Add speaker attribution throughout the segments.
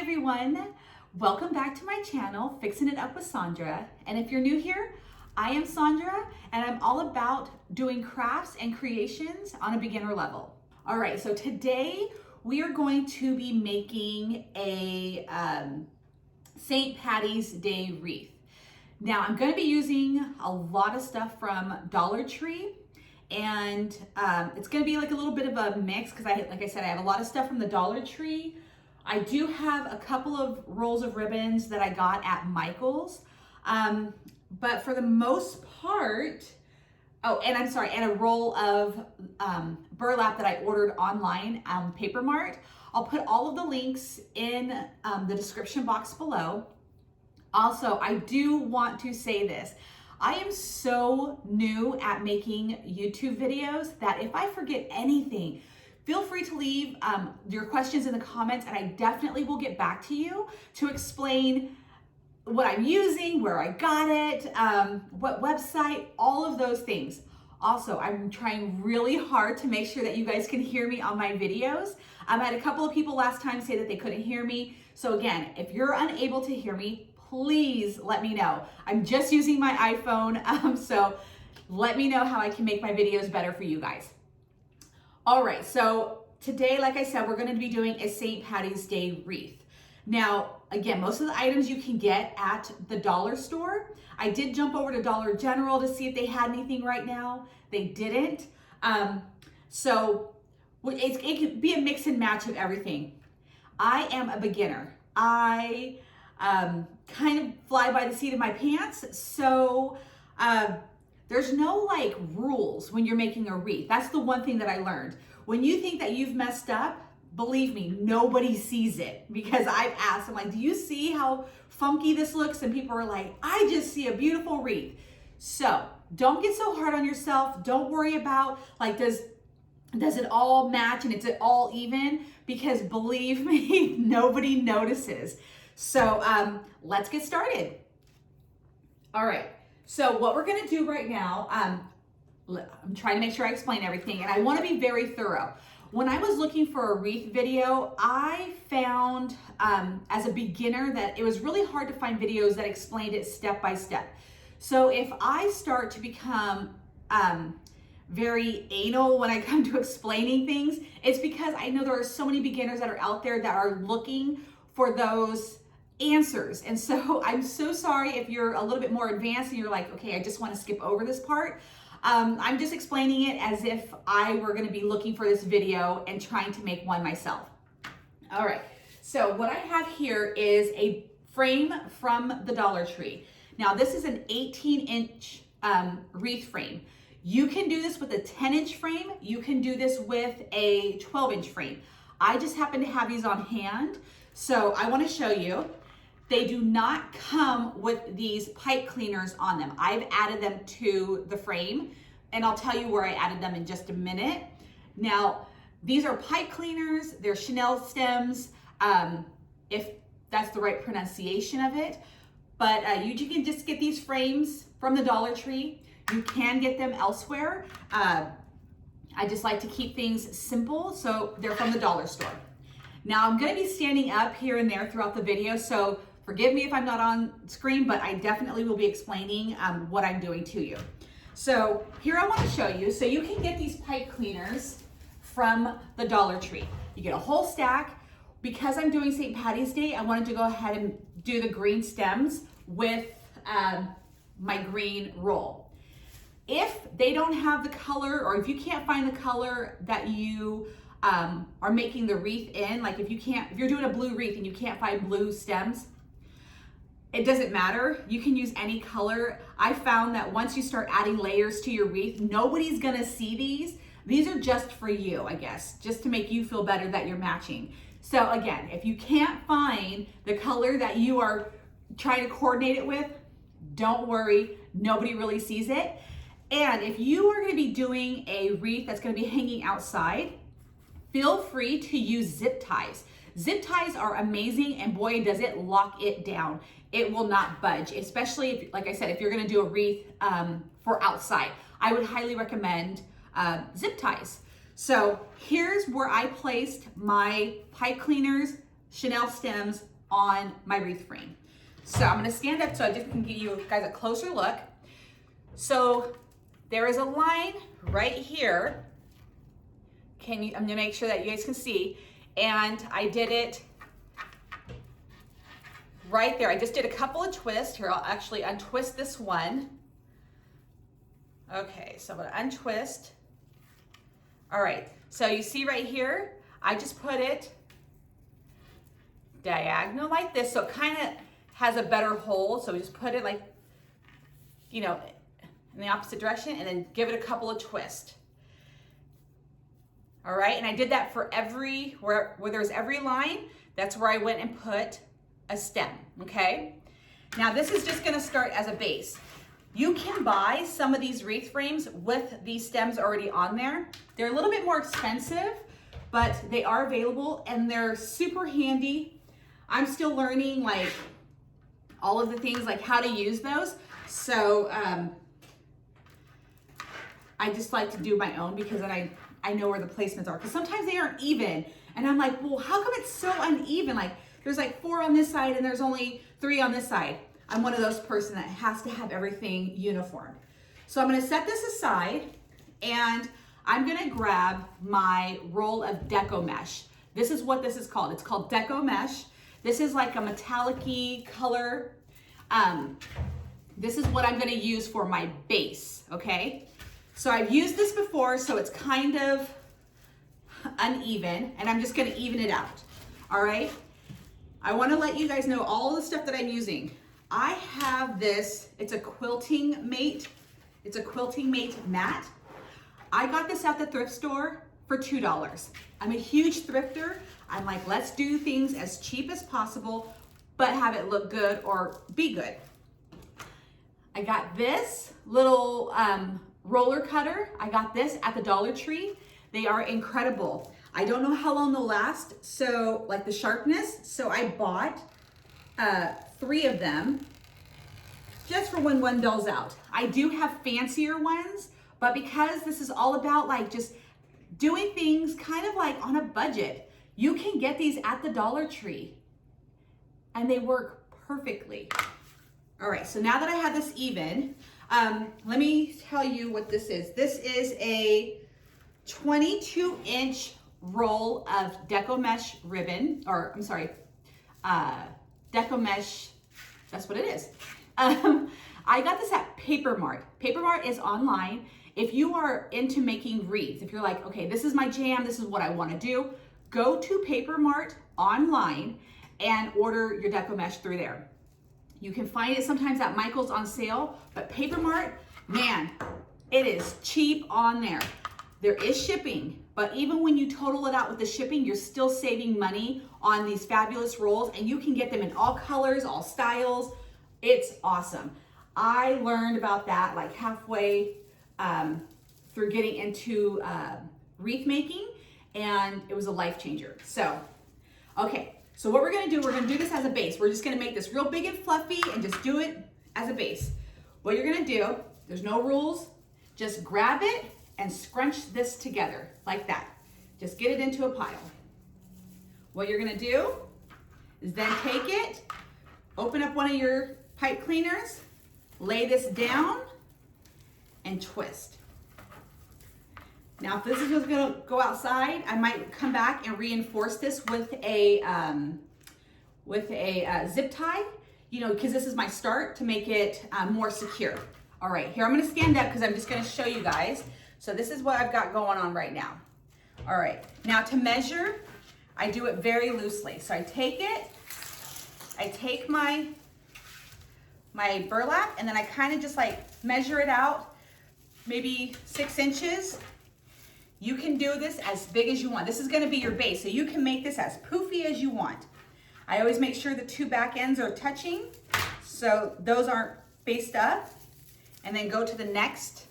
Speaker 1: everyone, welcome back to my channel, Fixing It Up with Sandra. And if you're new here, I am Sandra and I'm all about doing crafts and creations on a beginner level. All right, so today we are going to be making a St. Patty's Day wreath. Now I'm going to be using a lot of stuff from Dollar Tree, and it's going to be like a little bit of a mix because like I said, I have a lot of stuff from the Dollar Tree. I do have a couple of rolls of ribbons that I got at Michael's, but for the most part, and a roll of burlap that I ordered online on Papermart. I'll put all of the links in the description box below. Also, I do want to say this. I am so new at making YouTube videos that if I forget anything, feel free to leave your questions in the comments and I definitely will get back to you to explain what I'm using, where I got it, what website, all of those things. Also, I'm trying really hard to make sure that you guys can hear me on my videos. I had a couple of people last time say that they couldn't hear me. So again, if you're unable to hear me, please let me know. I'm just using my iPhone, so let me know how I can make my videos better for you guys. All right, so today, like I said, we're gonna be doing a St. Patty's Day wreath. Now, again, most of the items you can get at the dollar store. I did jump over to Dollar General to see if they had anything right now. They didn't. So it could be a mix and match of everything. I am a beginner. I kind of fly by the seat of my pants. So there's no like rules when you're making a wreath. That's the one thing that I learned. When you think that you've messed up, believe me, nobody sees it, because I've asked, I'm like, do you see how funky this looks? And people are like, I just see a beautiful wreath. So don't get so hard on yourself. Don't worry about like, does it all match and is it all even? Because believe me, nobody notices. So let's get started. All right, so what we're gonna do right now, I'm trying to make sure I explain everything and I wanna be very thorough. When I was looking for a wreath video, I found as a beginner that it was really hard to find videos that explained it step by step. So if I start to become very anal when I come to explaining things, it's because I know there are so many beginners that are out there that are looking for those answers. And so I'm so sorry if you're a little bit more advanced and you're like, okay, I just want to skip over this part. I'm just explaining it as if I were going to be looking for this video and trying to make one myself. All right, so what I have here is a frame from the Dollar Tree. Now this is an 18-inch wreath frame. You can do this with a 10-inch frame. You can do this with a 12-inch frame. I just happen to have these on hand, so I want to show you. They do not come with these pipe cleaners on them. I've added them to the frame, and I'll tell you where I added them in just a minute. Now, these are pipe cleaners. They're Chanel stems, if that's the right pronunciation of it. But you can just get these frames from the Dollar Tree. You can get them elsewhere. I just like to keep things simple, so they're from the dollar store. Now, I'm gonna be standing up here and there throughout the video, so forgive me if I'm not on screen, but I definitely will be explaining what I'm doing to you. So here I want to show you. So you can get these pipe cleaners from the Dollar Tree. You get a whole stack. Because I'm doing St. Patty's Day, I wanted to go ahead and do the green stems with my green roll. If they don't have the color, or if you can't find the color that you are making the wreath in, like if you're doing a blue wreath and you can't find blue stems, it doesn't matter. You can use any color. I found that once you start adding layers to your wreath, nobody's gonna see these. These are just for you, I guess, just to make you feel better that you're matching. So again, if you can't find the color that you are trying to coordinate it with, don't worry, nobody really sees it. And if you are gonna be doing a wreath that's gonna be hanging outside, feel free to use zip ties. Zip ties are amazing, and boy, does it lock it down. It will not budge, especially if, like I said, if you're gonna do a wreath for outside. I would highly recommend zip ties. So here's where I placed my pipe cleaners, Chanel stems, on my wreath frame. So I'm gonna stand up so I just can give you guys a closer look. So there is a line right here. I'm gonna make sure that you guys can see. And I did it right there. I just did a couple of twists. Here, I'll actually untwist this one. Okay, so I'm gonna untwist. All right, so you see right here, I just put it diagonal like this, so it kind of has a better hold. So we just put it like, you know, in the opposite direction, and then give it a couple of twists. All right, and I did that for where there's every line, that's where I went and put a stem, okay? Now this is just gonna start as a base. You can buy some of these wreath frames with these stems already on there. They're a little bit more expensive, but they are available and they're super handy. I'm still learning like all of the things like how to use those. So I just like to do my own because then I know where the placements are, because sometimes they aren't even. And I'm like, well, how come it's so uneven? Like there's like 4 on this side and there's only 3 on this side. I'm one of those person that has to have everything uniform. So I'm gonna set this aside and I'm gonna grab my roll of Deco mesh. This is what this is called. It's called Deco mesh. This is like a metallic-y color. This is what I'm gonna use for my base, okay? So I've used this before, so it's kind of uneven, and I'm just gonna even it out, all right? I wanna let you guys know all the stuff that I'm using. I have this, it's a quilting mate. It's a quilting mate mat. I got this at the thrift store for $2. I'm a huge thrifter. I'm like, let's do things as cheap as possible, but have it look good or be good. I got this little roller cutter. I got this at the Dollar Tree. They are incredible. I don't know how long they'll last, so like the sharpness, so I bought 3 of them just for when one dulls out. I do have fancier ones, but because this is all about like just doing things kind of like on a budget, you can get these at the Dollar Tree and they work perfectly. All right, so now that I have this even, let me tell you what this is. This is a 22-inch roll of Deco mesh ribbon, or I'm sorry, Deco mesh, that's what it is. I got this at Papermart. Papermart is online. If you are into making wreaths, if you're like, okay, this is my jam, this is what I wanna do, go to Papermart online and order your Deco mesh through there. You can find it sometimes at Michael's on sale, but Papermart, man, it is cheap on there. There is shipping, but even when you total it out with the shipping, you're still saving money on these fabulous rolls, and you can get them in all colors, all styles. It's awesome. I learned about that like halfway through getting into wreath making, and it was a life changer. So, okay. So what we're gonna do this as a base. We're just gonna make this real big and fluffy and just do it as a base. What you're gonna do, there's no rules, just grab it and scrunch this together like that. Just get it into a pile. What you're gonna do is then take it, open up one of your pipe cleaners, lay this down and twist. Now, if this is what's gonna go outside, I might come back and reinforce this with a zip tie, you know, because this is my start to make it more secure. All right, here I'm gonna stand up because I'm just gonna show you guys. So this is what I've got going on right now. All right, now to measure, I do it very loosely. So I take my burlap, and then I kind of just like measure it out, maybe 6 inches. You can do this as big as you want. This is gonna be your base, so you can make this as poofy as you want. I always make sure the 2 back ends are touching, so those aren't faced up. And then go to the next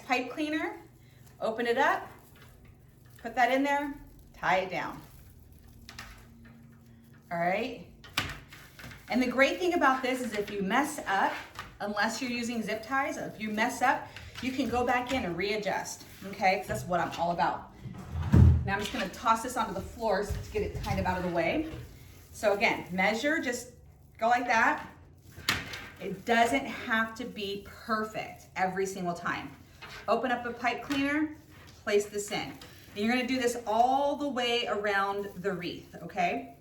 Speaker 1: pipe cleaner, open it up, put that in there, tie it down. All right. And the great thing about this is if you mess up, unless you're using zip ties, if you mess up, you can go back in and readjust, okay? Because that's what I'm all about. Now I'm just gonna toss this onto the floor to get it kind of out of the way. So again, measure, just go like that. It doesn't have to be perfect every single time. Open up a pipe cleaner, place this in. And you're gonna do this all the way around the wreath, okay?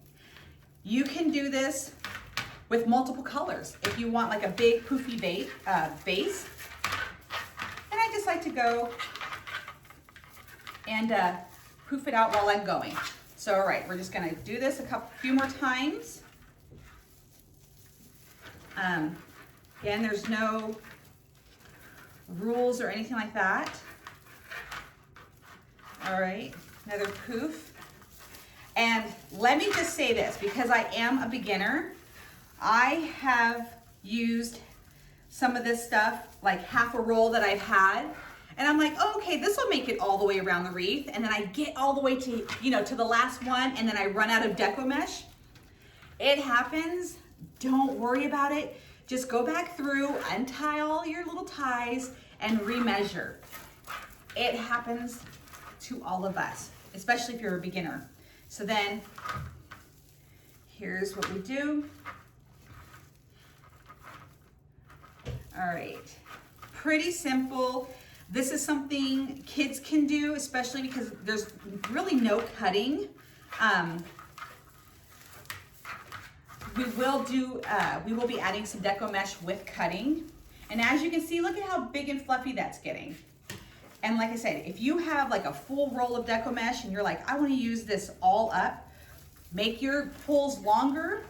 Speaker 1: You can do this with multiple colors. If you want like a big poofy base. And I just like to go and poof it out while I'm going. So, all right, we're just gonna do this a few more times. Again, there's no rules or anything like that. All right, another poof. And let me just say this, because I am a beginner, I have used some of this stuff, like half a roll that I've had, and I'm like, oh, okay, this will make it all the way around the wreath. And then I get all the way to, to the last one, and then I run out of Deco mesh. It happens. Don't worry about it. Just go back through, untie all your little ties, and remeasure. It happens to all of us, especially if you're a beginner. So then, here's what we do. All right, pretty simple. This is something kids can do, especially because there's really no cutting. We will be adding some Deco mesh with cutting. And as you can see, look at how big and fluffy that's getting. And like I said, if you have like a full roll of Deco mesh and you're like, I want to use this all up, make your pulls longer,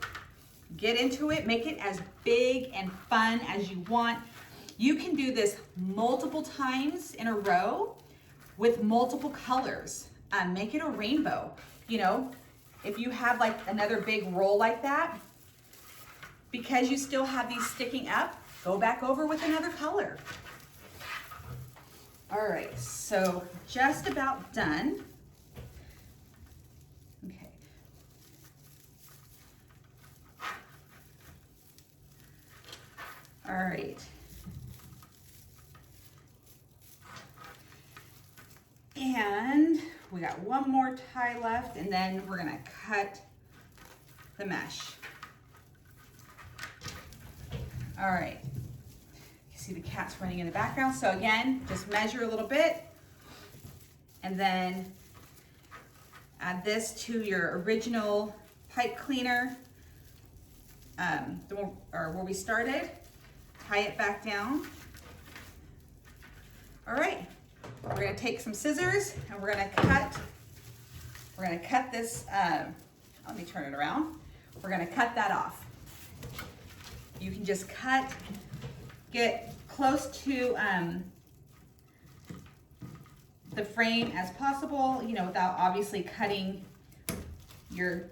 Speaker 1: get into it, make it as big and fun as you want. You can do this multiple times in a row with multiple colors. Make it a rainbow. If you have like another big roll like that, because you still have these sticking up, go back over with another color. All right, so just about done. Okay. All right. And we got one more tie left, and then we're gonna cut the mesh. All right, you see the cats running in the background. So again, just measure a little bit, and then add this to your original pipe cleaner, where we started. Tie it back down. All right. We're gonna take some scissors and we're gonna cut this, let me turn it around. We're gonna cut that off. You can just get close to the frame as possible, without obviously cutting your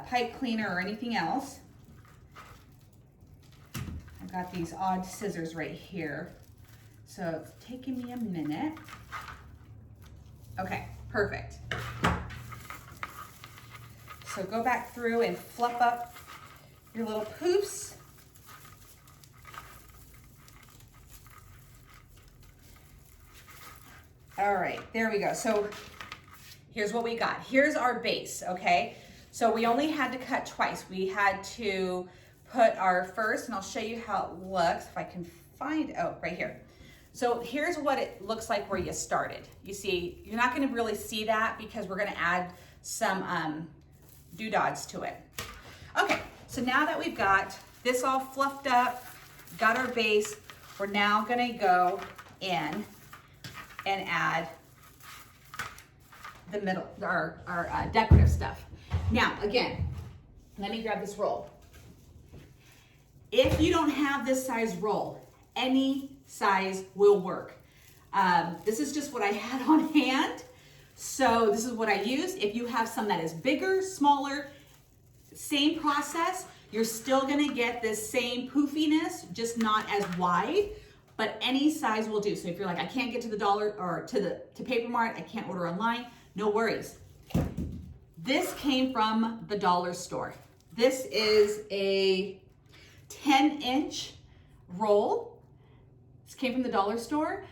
Speaker 1: pipe cleaner or anything else. I've got these odd scissors right here, so it's taking me a minute. Okay, perfect. So go back through and fluff up your little poofs. All right, there we go. So here's what we got. Here's our base, okay? So we only had to cut twice. We had to put our first, and I'll show you how it looks if I can find, oh, right here. So here's what it looks like where you started. You see, you're not gonna really see that because we're gonna add some doodads to it. Okay, so now that we've got this all fluffed up, got our base, we're now gonna go in and add the middle, our decorative stuff. Now, again, let me grab this roll. If you don't have this size roll, any size will work. This is just what I had on hand, so this is what I used. If you have some that is bigger, smaller, same process, you're still gonna get this same poofiness, just not as wide, but any size will do. So if you're like, I can't get to the dollar or to Papermart, I can't order online, no worries. This came from the dollar store. This is a 10-inch roll. This came from the dollar store.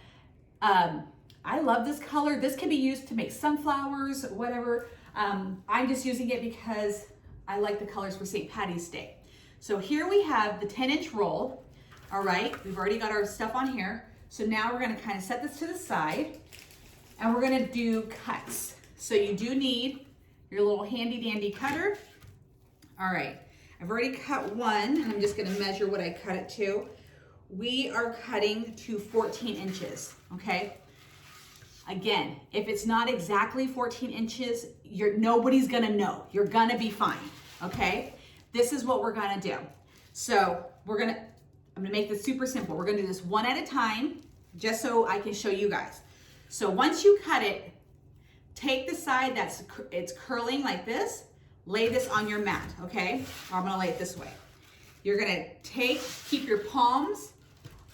Speaker 1: I love this color. This can be used to make sunflowers, whatever. I'm just using it because I like the colors for St. Patty's Day. So here we have the 10-inch roll. All right, we've already got our stuff on here. So now we're gonna kind of set this to the side and we're gonna do cuts. So you do need your little handy dandy cutter. All right, I've already cut one. I'm just gonna measure what I cut it to. We are cutting to 14 inches, okay? Again, if it's not exactly 14 inches, nobody's gonna know. You're gonna be fine, okay? This is what we're gonna do. So I'm gonna make this super simple. We're gonna do this one at a time, just so I can show you guys. So once you cut it, take the side it's curling like this, lay this on your mat, okay? Or I'm gonna lay it this way. You're gonna keep your palms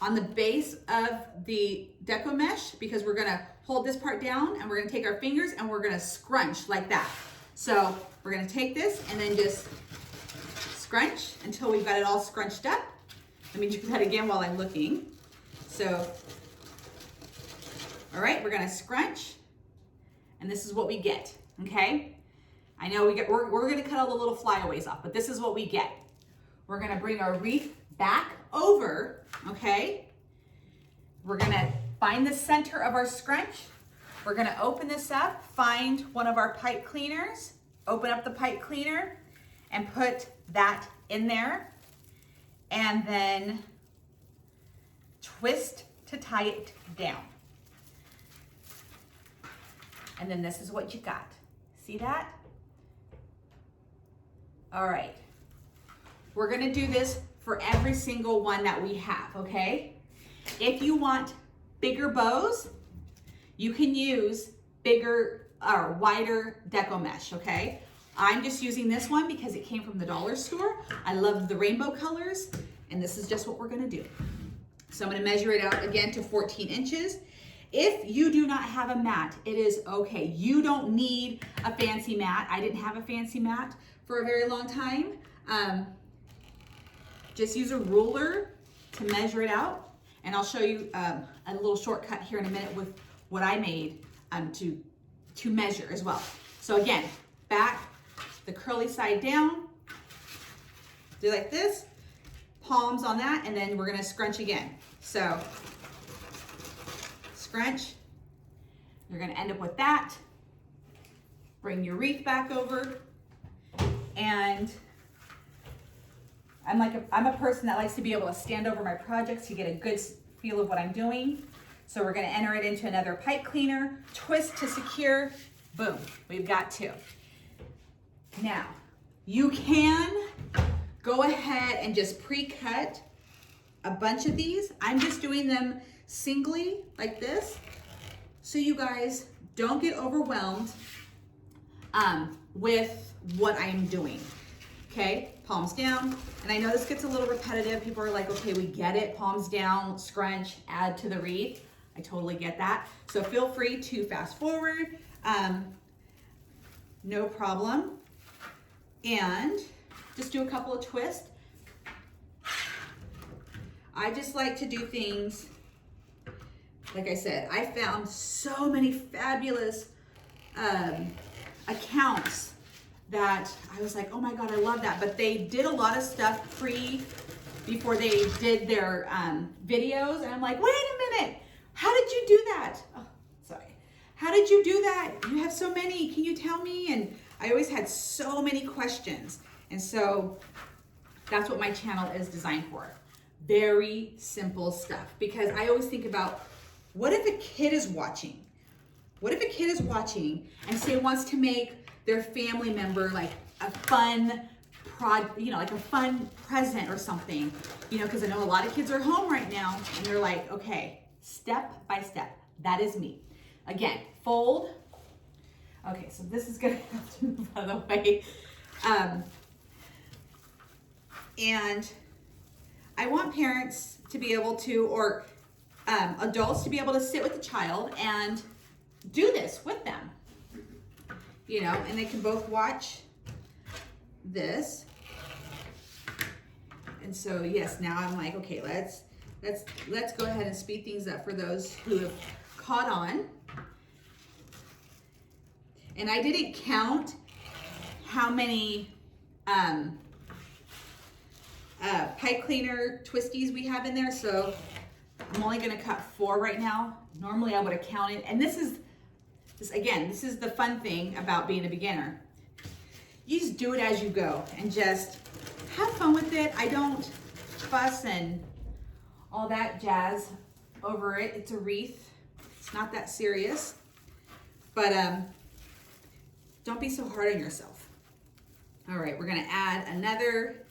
Speaker 1: on the base of the Deco mesh because we're gonna hold this part down and we're gonna take our fingers and we're gonna scrunch like that. So we're gonna take this and then just scrunch until we've got it all scrunched up. Let me do that again while I'm looking. So, all right, we're gonna scrunch and this is what we get, okay? I know we're gonna cut all the little flyaways off, but this is what we get. We're gonna bring our wreath back over, okay? We're gonna find the center of our scrunch. We're gonna open this up, find one of our pipe cleaners, open up the pipe cleaner and put that in there and then twist to tie it down. And then this is what you got. See that? All right. We're gonna do this for every single one that we have, okay? If you want bigger bows, you can use bigger or wider Deco mesh, okay? I'm just using this one because it came from the dollar store. I love the rainbow colors, and this is just what we're gonna do. So I'm gonna measure it out again to 14 inches. If you do not have a mat, it is okay. You don't need a fancy mat. I didn't have a fancy mat for a very long time. Just use a ruler to measure it out. And I'll show you a little shortcut here in a minute with what I made to measure as well. So again, back, the curly side down, do like this, palms on that, and then we're gonna scrunch again. So scrunch, you're gonna end up with that. Bring your wreath back over, and I'm a person that likes to be able to stand over my projects to get a good feel of what I'm doing. So we're gonna enter it into another pipe cleaner, twist to secure, boom, we've got two. Now, you can go ahead and just pre-cut a bunch of these. I'm just doing them singly like this, so you guys don't get overwhelmed with what I'm doing. Okay, palms down. And I know this gets a little repetitive. People are like, okay, we get it. Palms down, scrunch, add to the wreath. I totally get that. So feel free to fast forward, no problem. And just do a couple of twists. I just like to do things, like I said, I found so many fabulous accounts that I was like, oh my God, I love that. But they did a lot of stuff before they did their videos. And I'm like, wait a minute, how did you do that? Oh, sorry. How did you do that? You have so many, can you tell me? And I always had so many questions. And so that's what my channel is designed for. Very simple stuff. Because I always think about, what if a kid is watching? What if a kid is watching and say wants to make their family member like a fun like a fun present or something, because I know a lot of kids are home right now and they're like, okay, step by step. That is me. Again, fold. Okay, so this is gonna have to move out of the way. And I want parents to be able to, or adults to be able to sit with the child and do this with them. And they can both watch this. And so yes, now I'm like, okay, let's go ahead and speed things up for those who have caught on. And I didn't count how many pipe cleaner twisties we have in there. So I'm only gonna cut 4 right now. Normally I would have counted. And this is the fun thing about being a beginner. You just do it as you go and just have fun with it. I don't fuss and all that jazz over it. It's a wreath. It's not that serious. But don't be so hard on yourself. All right, we're gonna add another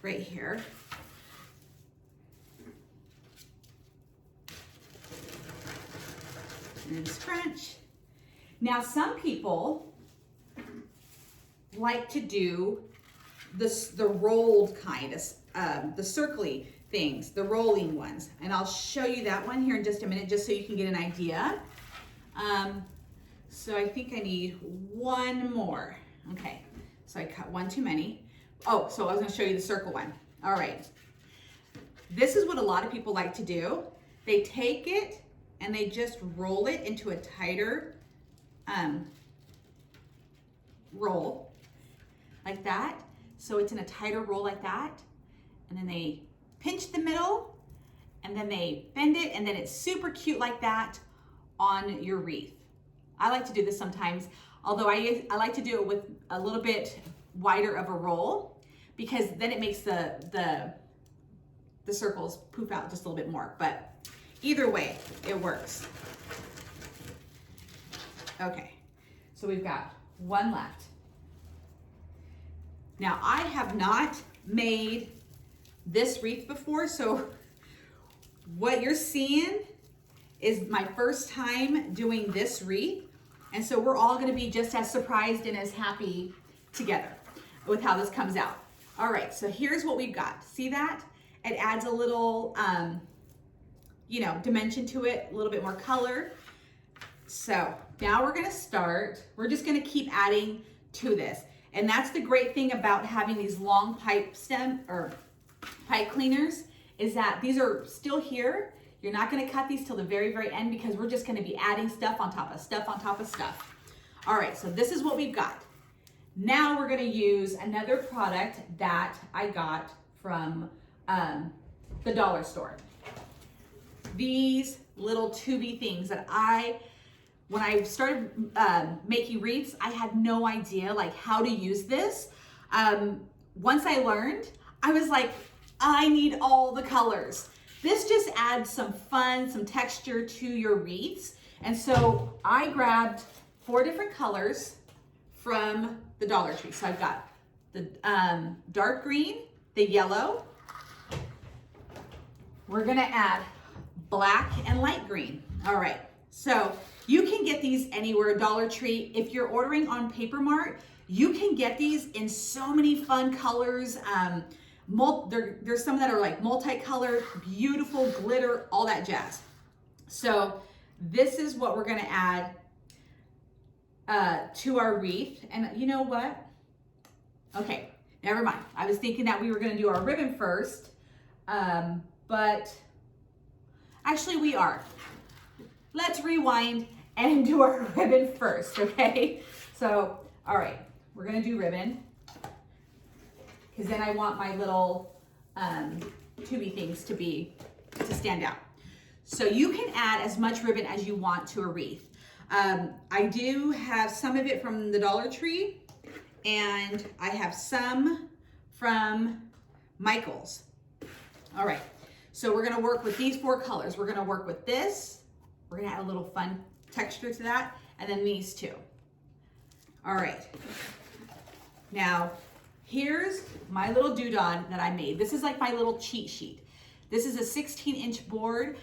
Speaker 1: right here. And scrunch. Now, some people like to do the rolled kind of, the circly things, the rolling ones. And I'll show you that one here in just a minute, just so you can get an idea. So I think I need 1 more. Okay, so I cut 1 too many. Oh, so I was gonna show you the circle one. All right. This is what a lot of people like to do. They take it and they just roll it into a tighter roll like that. So it's in a tighter roll like that. And then they pinch the middle and then they bend it, and then it's super cute like that on your wreath. I like to do this sometimes, although I like to do it with a little bit wider of a roll, because then it makes the circles poof out just a little bit more. But either way, it works. Okay, so we've got 1 left. Now, I have not made this wreath before, so what you're seeing is my first time doing this wreath. And so we're all gonna be just as surprised and as happy together with how this comes out. All right, so here's what we've got. See that? It adds a little, dimension to it, a little bit more color. So now we're gonna start, we're just gonna keep adding to this. And that's the great thing about having these long pipe cleaners, is that these are still here. You're not gonna cut these till the very, very end, because we're just gonna be adding stuff on top of stuff on top of stuff. All right, so this is what we've got. Now we're gonna use another product that I got from the dollar store. These little tubey things that when I started making wreaths, I had no idea like how to use this. Once I learned, I was like, I need all the colors. This just adds some fun, some texture to your wreaths. And so I grabbed 4 different colors from the Dollar Tree. So I've got the dark green, the yellow. We're gonna add black and light green. All right, so you can get these anywhere, Dollar Tree. If you're ordering on Papermart, you can get these in so many fun colors. There's some that are like multicolored, beautiful, glitter, all that jazz. So this is what we're gonna add to our wreath. And you know what? Okay, never mind. I was thinking that we were gonna do our ribbon first, but actually we are. Let's rewind and do our ribbon first, okay? So, all right, we're gonna do ribbon, because then I want my little tubey things to stand out. So you can add as much ribbon as you want to a wreath. I do have some of it from the Dollar Tree, and I have some from Michael's. All right, so we're gonna work with these 4 colors. We're gonna work with this. We're gonna add a little fun texture to that, and then these 2. All right, now here's my little doodad that I made. This is like my little cheat sheet. This is a 16-inch board.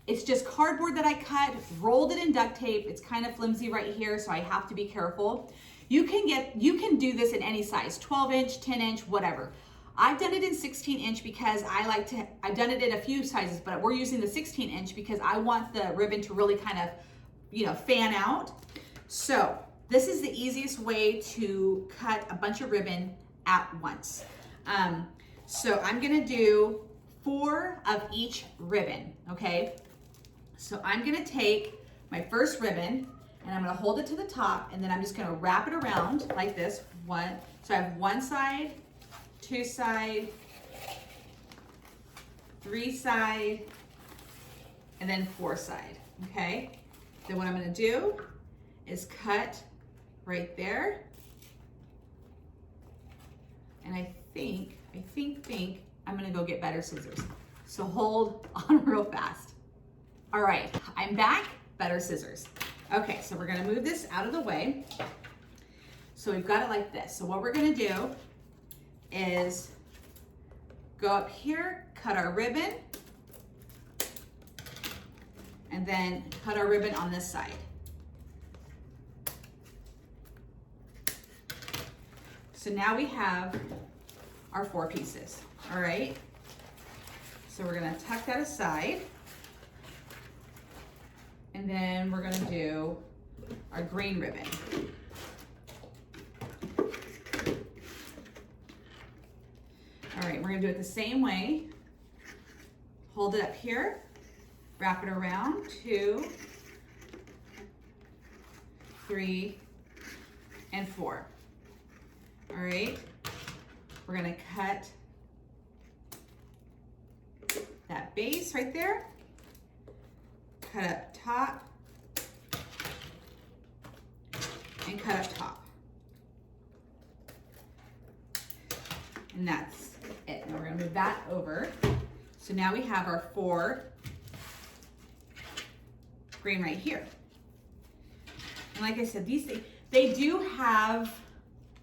Speaker 1: It's just cardboard that I cut, rolled it in duct tape. It's kind of flimsy right here, so I have to be careful. You can do this in any size, 12-inch, 10-inch, whatever. I've done it in 16-inch because I've done it in a few sizes, but we're using the 16-inch because I want the ribbon to really kind of, fan out. So this is the easiest way to cut a bunch of ribbon at once. So I'm gonna do 4 of each ribbon, okay? So I'm gonna take my first ribbon, and I'm gonna hold it to the top, and then I'm just gonna wrap it around like this. So I have one side, two side, three side, and then four side, okay? Then what I'm gonna do is cut right there. And I think I'm gonna go get better scissors. So hold on real fast. All right, I'm back, better scissors. Okay, so we're gonna move this out of the way. So we've got it like this. So what we're gonna do is go up here, cut our ribbon, and then cut our ribbon on this side. So now we have our 4 pieces, all right? So we're gonna tuck that aside, and then we're gonna do our green ribbon. All right, we're gonna do it the same way. Hold it up here, wrap it around, 2, 3, and 4. All right, we're gonna cut that base right there, cut up top, and cut up top. And that's it. Now we're gonna move that over. So now we have our 4 green right here. And like I said, they do have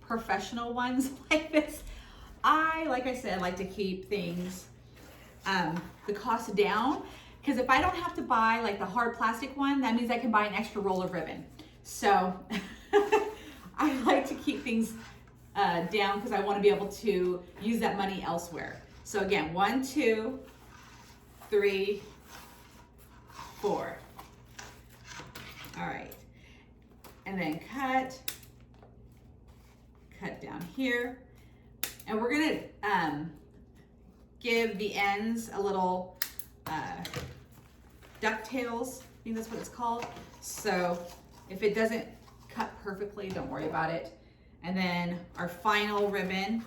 Speaker 1: professional ones like this. Like I said, like to keep things, the cost down, because if I don't have to buy like the hard plastic one, that means I can buy an extra roll of ribbon. So I like to keep things down because I want to be able to use that money elsewhere. So again, 1, 2, 3, 4. All right, and then cut down here, and we're gonna give the ends a little ducktails. I think that's what it's called. So if it doesn't cut perfectly, don't worry about it. And then our final ribbon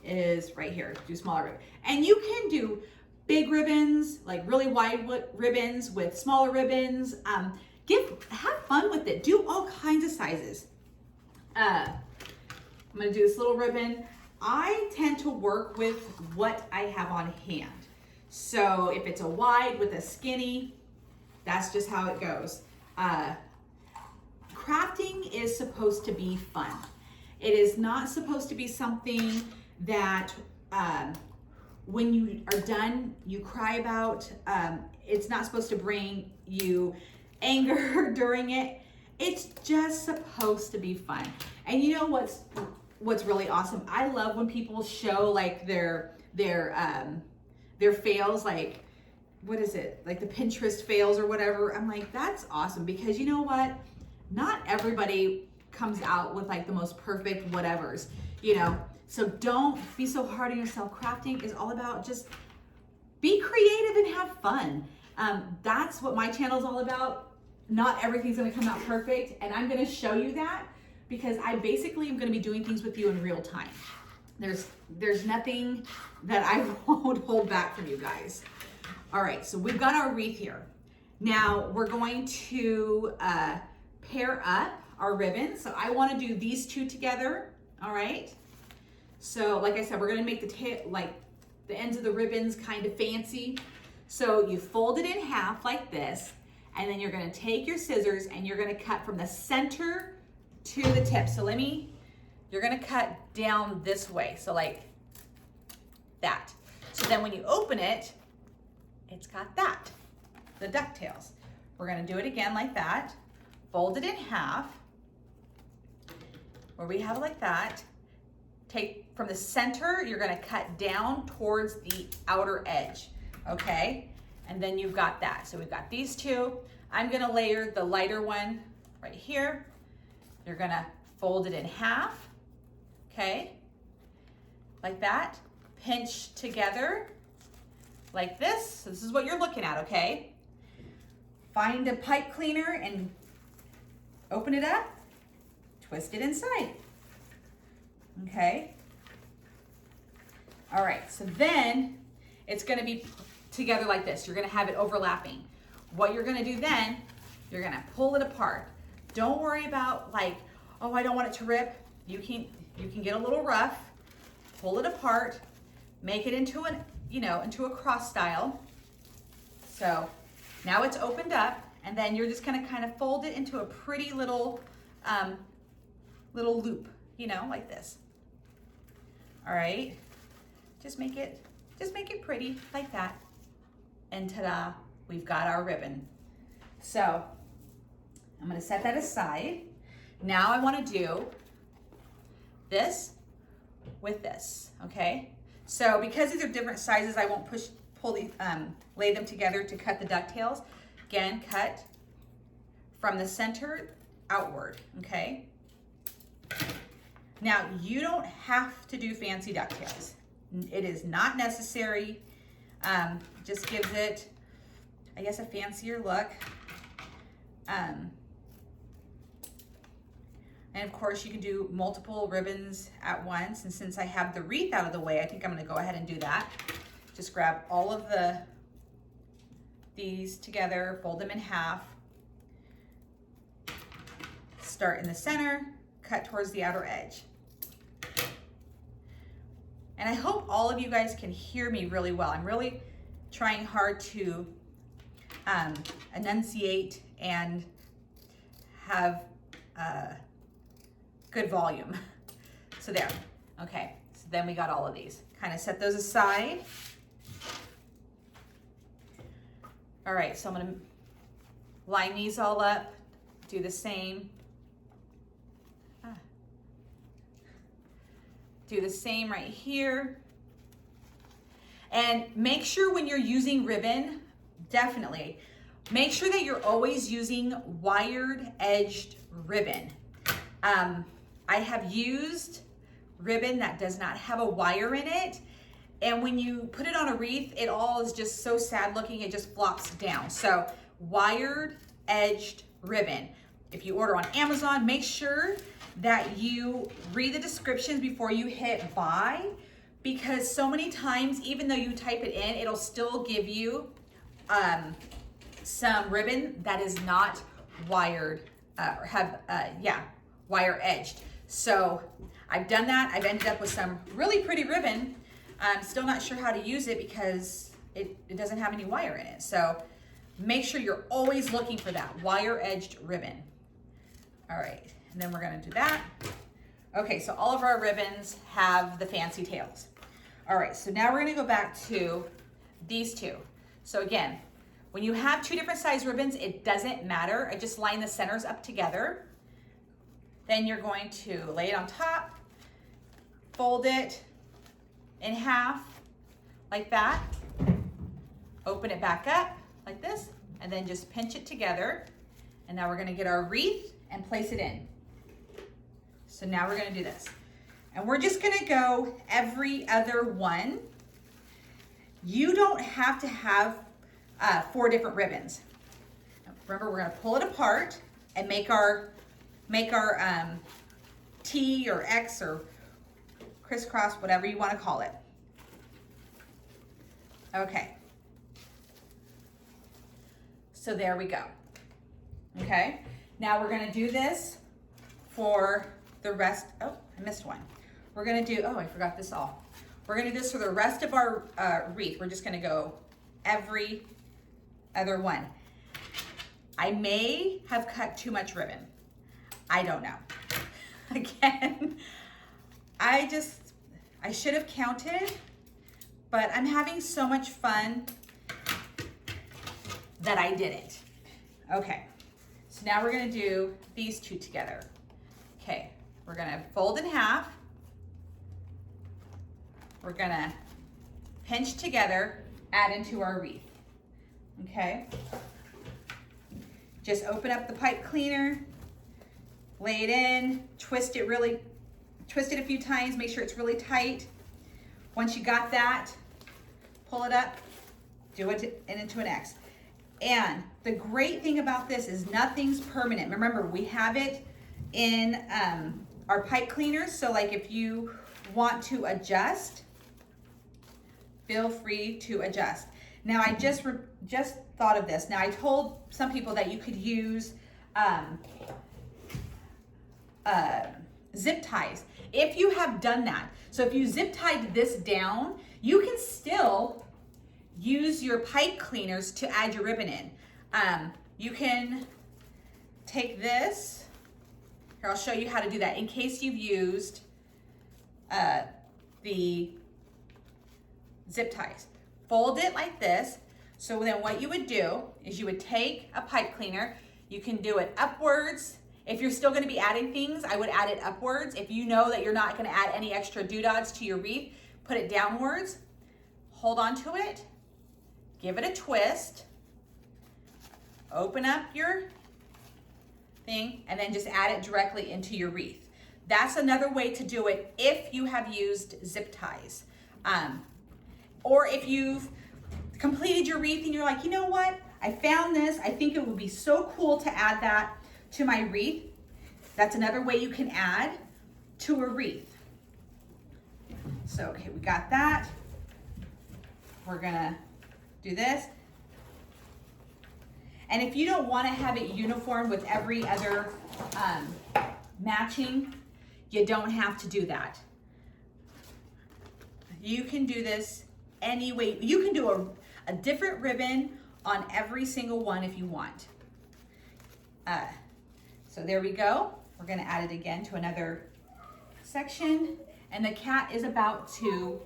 Speaker 1: is right here. Do smaller ribbon, and you can do big ribbons, like really wide ribbons with smaller ribbons. Have fun with it. Do all kinds of sizes. I'm gonna do this little ribbon. I tend to work with what I have on hand. So if it's a wide with a skinny, that's just how it goes. Crafting is supposed to be fun. It is not supposed to be something that when you are done, you cry about. It's not supposed to bring you anger during it. It's just supposed to be fun. And you know what's really awesome? I love when people show like their fails, like what is it? Like the Pinterest fails or whatever. I'm like, that's awesome, because you know what? Not everybody comes out with like the most perfect whatevers, you know? So don't be so hard on yourself. Crafting is all about just be creative and have fun. That's what my channel is all about. Not everything's gonna come out perfect, and I'm gonna show you that because I basically am gonna be doing things with you in real time. There's nothing that I won't hold back from you guys. All right, so we've got our wreath here. Now we're going to pair up our ribbons. So I wanna do these 2 together, all right? So like I said, we're gonna make the ends of the ribbons kind of fancy. So you fold it in half like this, and then you're gonna take your scissors and you're gonna cut from the center to the tip. So you're gonna cut down this way, so like that. So then when you open it, it's got that, the ducktails. We're gonna do it again like that, fold it in half, where we have it like that. Take from the center, you're gonna cut down towards the outer edge, okay? And then you've got that. So we've got these 2. I'm gonna layer the lighter one right here. You're gonna fold it in half, okay? Like that. Pinch together like this. So this is what you're looking at, okay? Find a pipe cleaner and open it up, twist it inside. Okay. All right, so then it's gonna be together like this. You're gonna have it overlapping. What you're gonna do then, you're gonna pull it apart. Don't worry about like, oh, I don't want it to rip. You can get a little rough, pull it apart, make it into into a cross style. So now it's opened up, and then you're just gonna kind of fold it into a pretty little loop, like this. All right. Just make it pretty like that. And ta-da, we've got our ribbon. So I'm gonna set that aside. Now I wanna do this with this, okay? So because these are different sizes, I won't lay them together to cut the ducktails. Again, cut from the center outward, okay? Now, you don't have to do fancy ducktails. It is not necessary. Just gives it, I guess, a fancier look. And of course, you can do multiple ribbons at once. And since I have the wreath out of the way, I think I'm gonna go ahead and do that. Just grab all of these together, fold them in half. Start in the center, cut towards the outer edge. And I hope all of you guys can hear me really well. I'm really trying hard to enunciate and have good volume. So there, okay. So then we got all of these. Kind of set those aside. All right, so I'm gonna line these all up, do the same. Do the same right here. And make sure when you're using ribbon, definitely, make sure that you're always using wired edged ribbon. I have used ribbon that does not have a wire in it. And when you put it on a wreath, it all is just so sad looking, it just flops down. So wired edged ribbon. If you order on Amazon, make sure that you read the descriptions before you hit buy, because so many times, even though you type it in, it'll still give you some ribbon that is not wired or have, wire edged. So I've done that. I've ended up with some really pretty ribbon. I'm still not sure how to use it because it doesn't have any wire in it. So make sure you're always looking for that wire edged ribbon. All right. And then we're gonna do that. Okay, so all of our ribbons have the fancy tails. All right, so now we're gonna go back to these two. So again, when you have two different size ribbons, it doesn't matter. I just line the centers up together. Then you're going to lay it on top, fold it in half like that, open it back up like this, and then just pinch it together. And now we're gonna get our wreath and place it in. So now we're gonna do this. And we're just gonna go every other one. You don't have to have 4 different ribbons. Remember, we're gonna pull it apart and make our T or X or crisscross, whatever you wanna call it. Okay. So there we go. Okay, now we're gonna do this for the rest. Oh, I missed one. We're gonna do, I forgot this all. We're gonna do this for the rest of our wreath. We're just gonna go every other one. I may have cut too much ribbon. I don't know. Again, I should have counted, but I'm having so much fun that I didn't. Okay, so now we're gonna do these two together. Okay, we're gonna fold in half. We're gonna pinch together, add into our wreath. Okay, just open up the pipe cleaner, lay it in, twist it a few times, make sure it's really tight. Once you got that, pull it up, do it into an X. And the great thing about this is nothing's permanent. Remember, we have it in our pipe cleaners. So like if you want to adjust, feel free to adjust. Now I just thought of this. Now I told some people that you could use zip ties. If you have done that, so if you zip tied this down, you can still use your pipe cleaners to add your ribbon in. You can take this, here I'll show you how to do that in case you've used the zip ties. Fold it like this. So then what you would do is you would take a pipe cleaner, you can do it upwards. If you're still gonna be adding things, I would add it upwards. If you know that you're not gonna add any extra doodads to your wreath, put it downwards, hold on to it, give it a twist, open up your thing, and then just add it directly into your wreath. That's another way to do it if you have used zip ties. Or if you've completed your wreath and you're like, you know what? I found this. I think it would be so cool to add that to my wreath. That's another way you can add to a wreath. So, okay, we got that. We're gonna do this. And if you don't want to have it uniform with every other matching, you don't have to do that. You can do this any way. You can do a different ribbon on every single one if you want. So there we go. We're gonna add it again to another section. And the cat is about to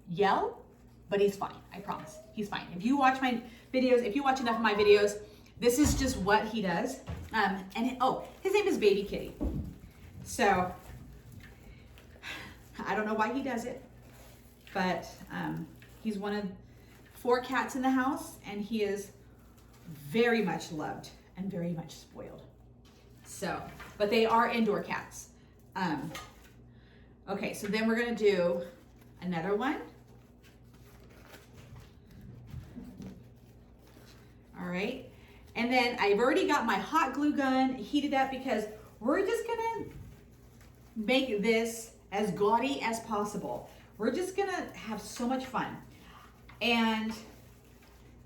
Speaker 1: yell, but he's fine, I promise. He's fine. If you watch my videos, if you watch enough of my videos, this is just what he does. His name is Baby Kitty. So, I don't know why he does it, but he's one of 4 cats in the house, and he is very much loved and very much spoiled. So, but they are indoor cats. Okay, so then we're gonna do another one. All right, and then I've already got my hot glue gun heated up because we're just gonna make this as gaudy as possible. We're just gonna have so much fun. And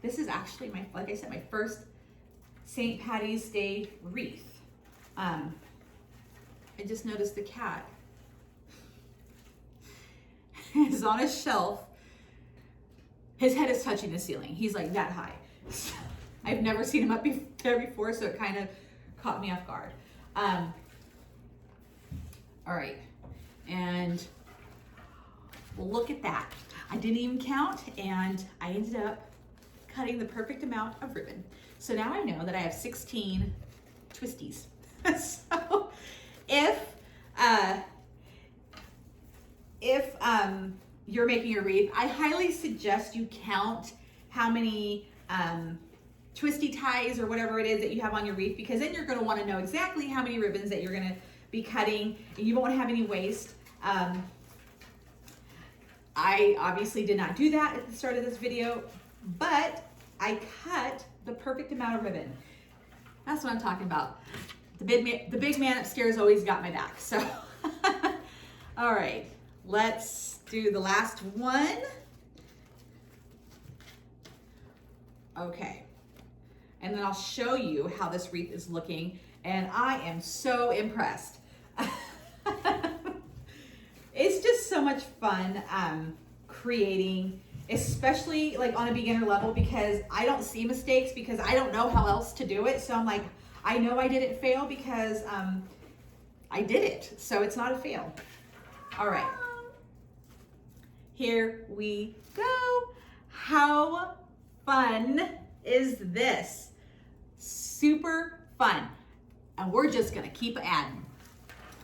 Speaker 1: this is actually like I said, my first St. Patty's Day wreath. I just noticed the cat is on a shelf. His head is touching the ceiling. He's like that high. I've never seen him up there before, so it kind of caught me off guard. All right, and look at that. I didn't even count, and I ended up cutting the perfect amount of ribbon. So now I know that I have 16 twisties. So if you're making a wreath, I highly suggest you count how many twisty ties or whatever it is that you have on your wreath, because then you're going to want to know exactly how many ribbons that you're going to be cutting, and you won't have any waste. I obviously did not do that at the start of this video, but I cut the perfect amount of ribbon. That's what I'm talking about. The big man upstairs always got my back. So, all right, let's do the last one. Okay, and then I'll show you how this wreath is looking, and I am so impressed. It's just so much fun creating, especially like on a beginner level, because I don't see mistakes because I don't know how else to do it. So I'm like, I know I didn't fail because I did it. So it's not a fail. All right. Here we go. How fun is this? Super fun. And we're just gonna keep adding.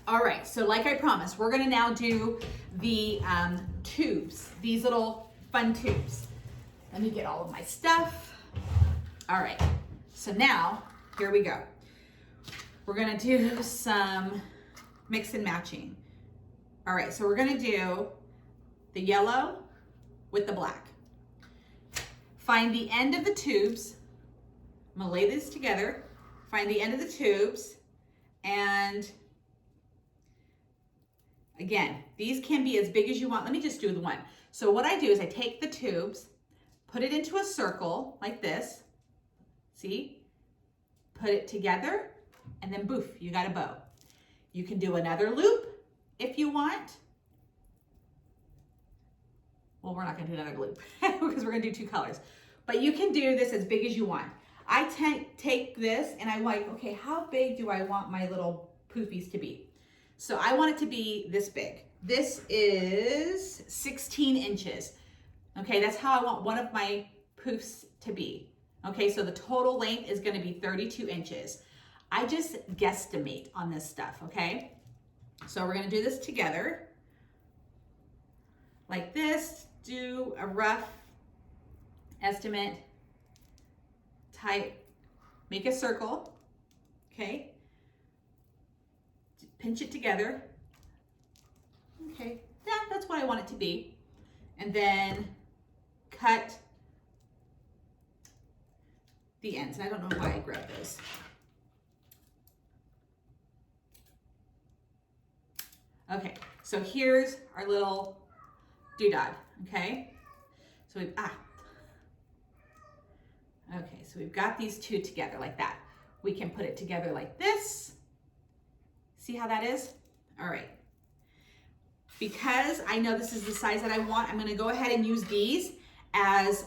Speaker 1: All right, so like I promised, we're gonna now do the tubes, these little fun tubes. Let me get all of my stuff. All right, so now, here we go. We're gonna do some mix and matching. All right, so we're gonna do the yellow with the black. Find the end of the tubes, I'm gonna lay this together, find the end of the tubes, and again, these can be as big as you want. Let me just do the one. So what I do is I take the tubes, put it into a circle like this, see? Put it together, and then boof, you got a bow. You can do another loop if you want. Well, we're not gonna do another loop because we're gonna do 2 colors. But you can do this as big as you want. I take this and I'm like, okay, how big do I want my little poofies to be? So I want it to be this big. This is 16 inches. Okay, that's how I want one of my poofs to be. Okay, so the total length is gonna be 32 inches. I just guesstimate on this stuff, okay? So we're gonna do this together. Like this, do a rough estimate, type, make a circle, okay? Pinch it together. Okay, yeah, that's what I want it to be. And then cut the ends. And I don't know why I grabbed those. Okay, so here's our little doodad, okay? So okay, so we've got these 2 together like that. We can put it together like this. See how that is? All right. Because I know this is the size that I want, I'm gonna go ahead and use these as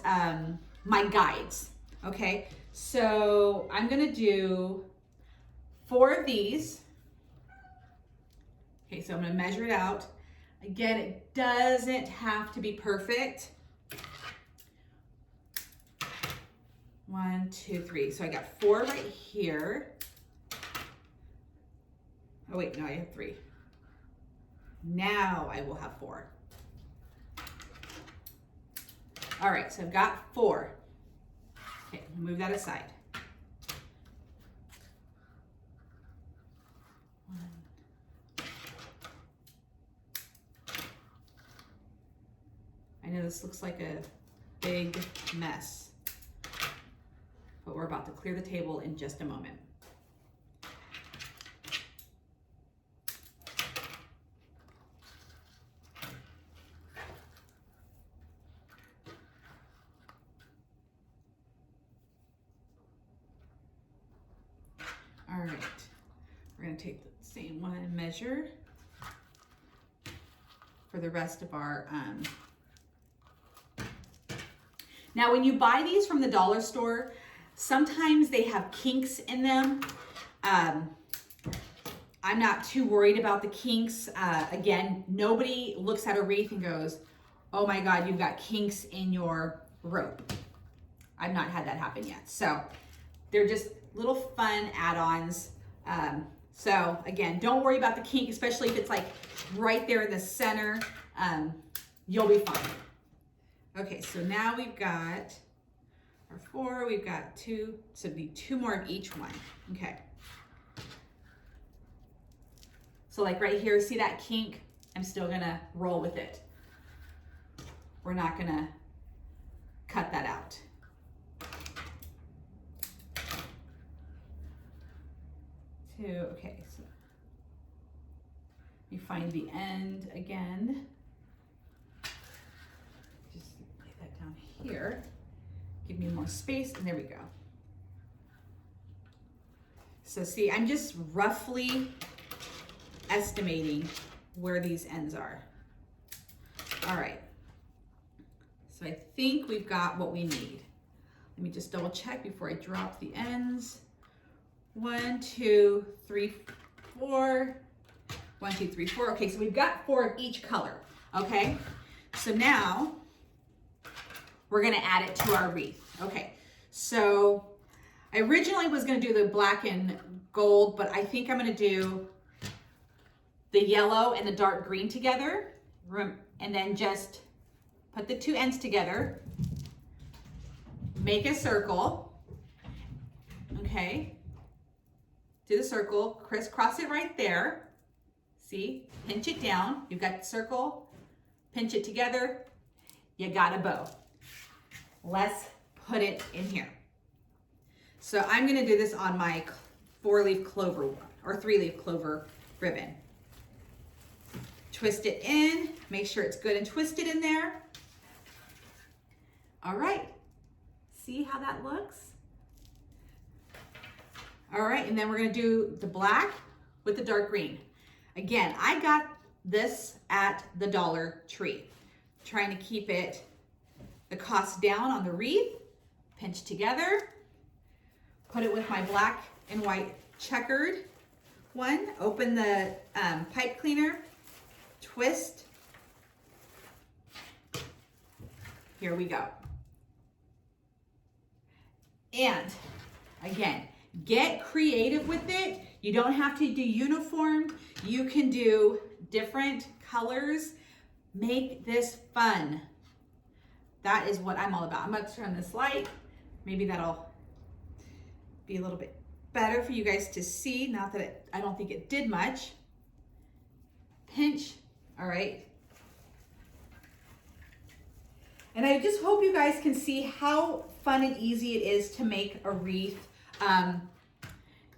Speaker 1: my guides, okay? So I'm gonna do 4 of these. Okay, so I'm gonna measure it out. Again, it doesn't have to be perfect. 1, 2, 3. So I got 4 right here. Oh wait, no, I have 3. Now I will have 4. All right, so I've got 4. Okay, move that aside. 1. I know this looks like a big mess, but we're about to clear the table in just a moment. All right, we're gonna take the same one and measure for the rest of our, Now when you buy these from the dollar store, sometimes they have kinks in them. I'm not too worried about the kinks. Again, nobody looks at a wreath and goes, oh my God, you've got kinks in your rope. I've not had that happen yet. So they're just little fun add-ons. So again, don't worry about the kink, especially if it's like right there in the center. You'll be fine. Okay, so now we've got our 4, we've got 2, so it'd be 2 more of each one. Okay. So like right here, see that kink? I'm still gonna roll with it. We're not gonna cut that out. Okay, so you find the end again. Just lay that down here. Give me more space, and there we go. So see, I'm just roughly estimating where these ends are. All right, so I think we've got what we need. Let me just double check before I drop the ends. 1, 2, 3, 4. 1, 2, 3, 4. Okay, so we've got 4 of each color. Okay, so now we're gonna add it to our wreath. Okay, so I originally was gonna do the black and gold, but I think I'm gonna do the yellow and the dark green together, and then just put the 2 ends together, make a circle, okay? Do the circle, crisscross it right there. See, pinch it down. You've got the circle, pinch it together. You got a bow. Let's put it in here. So I'm gonna do this on my 4-leaf clover or 3-leaf clover ribbon. Twist it in, make sure it's good and twisted in there. All right, see how that looks? All right, and then we're gonna do the black with the dark green. Again, I got this at the Dollar Tree. Trying to keep the cost down on the wreath, pinch together, put it with my black and white checkered one, open the pipe cleaner, twist. Here we go. And again, get creative with it. You don't have to do uniform. You can do different colors. Make this fun. That is what I'm all about. I'm going to turn this light. Maybe that'll be a little bit better for you guys to see. Not that I don't think it did much. Pinch. All right. And I just hope you guys can see how fun and easy it is to make a wreath.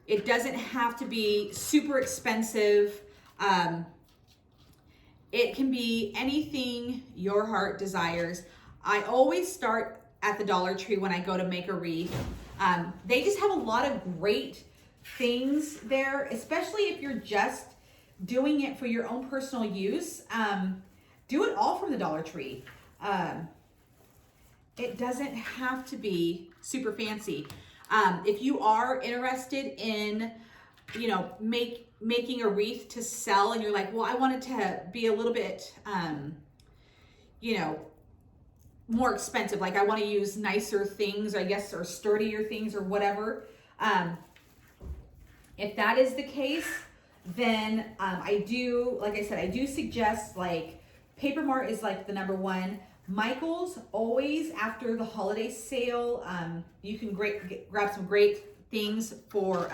Speaker 1: It doesn't have to be super expensive. It can be anything your heart desires. I always start at the Dollar Tree when I go to make a wreath. They just have a lot of great things there, especially if you're just doing it for your own personal use. Do it all from the Dollar Tree. It doesn't have to be super fancy. If you are interested in, you know, making a wreath to sell and you're like, well, I want it to be a little bit, you know, more expensive. Like I want to use nicer things, I guess, or sturdier things or whatever. If that is the case, then I do, like I said, I do suggest like Papermart is like the #1. Michael's always after the holiday sale. You can grab some great things for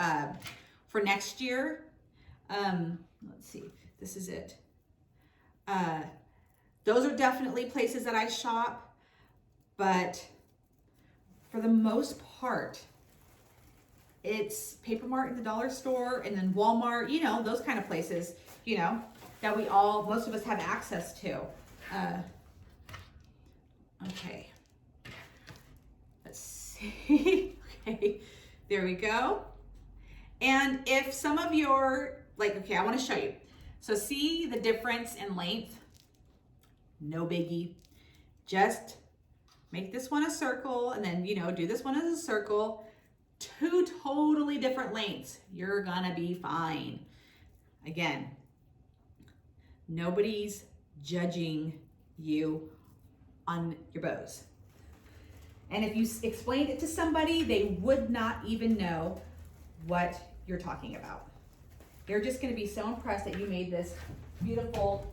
Speaker 1: next year. Let's see, this is it. Those are definitely places that I shop, but for the most part, it's Papermart in the dollar store and then Walmart, you know, those kind of places, you know, that most of us have access to. Okay, let's see. Okay, there we go. And if some of your, like, okay, I want to show you. So see the difference in length? No biggie. Just make this one a circle and then, you know, do this one as a circle. 2 totally different lengths. You're gonna be fine. Again, nobody's judging you on your bows. And if you explained it to somebody, they would not even know what you're talking about. They're just gonna be so impressed that you made this beautiful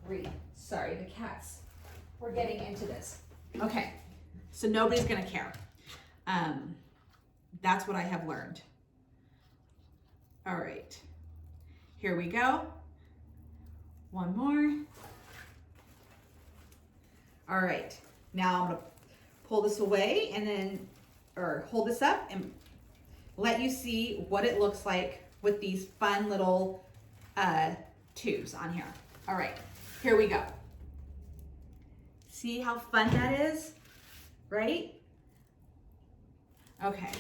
Speaker 1: wreath. Sorry, the cats were getting into this. Okay, so nobody's gonna care. That's what I have learned. All right, here we go. One more. All right, now I'm gonna pull this away and then, or hold this up and let you see what it looks like with these fun little tubes on here. All right, here we go. See how fun that is, right? Okay,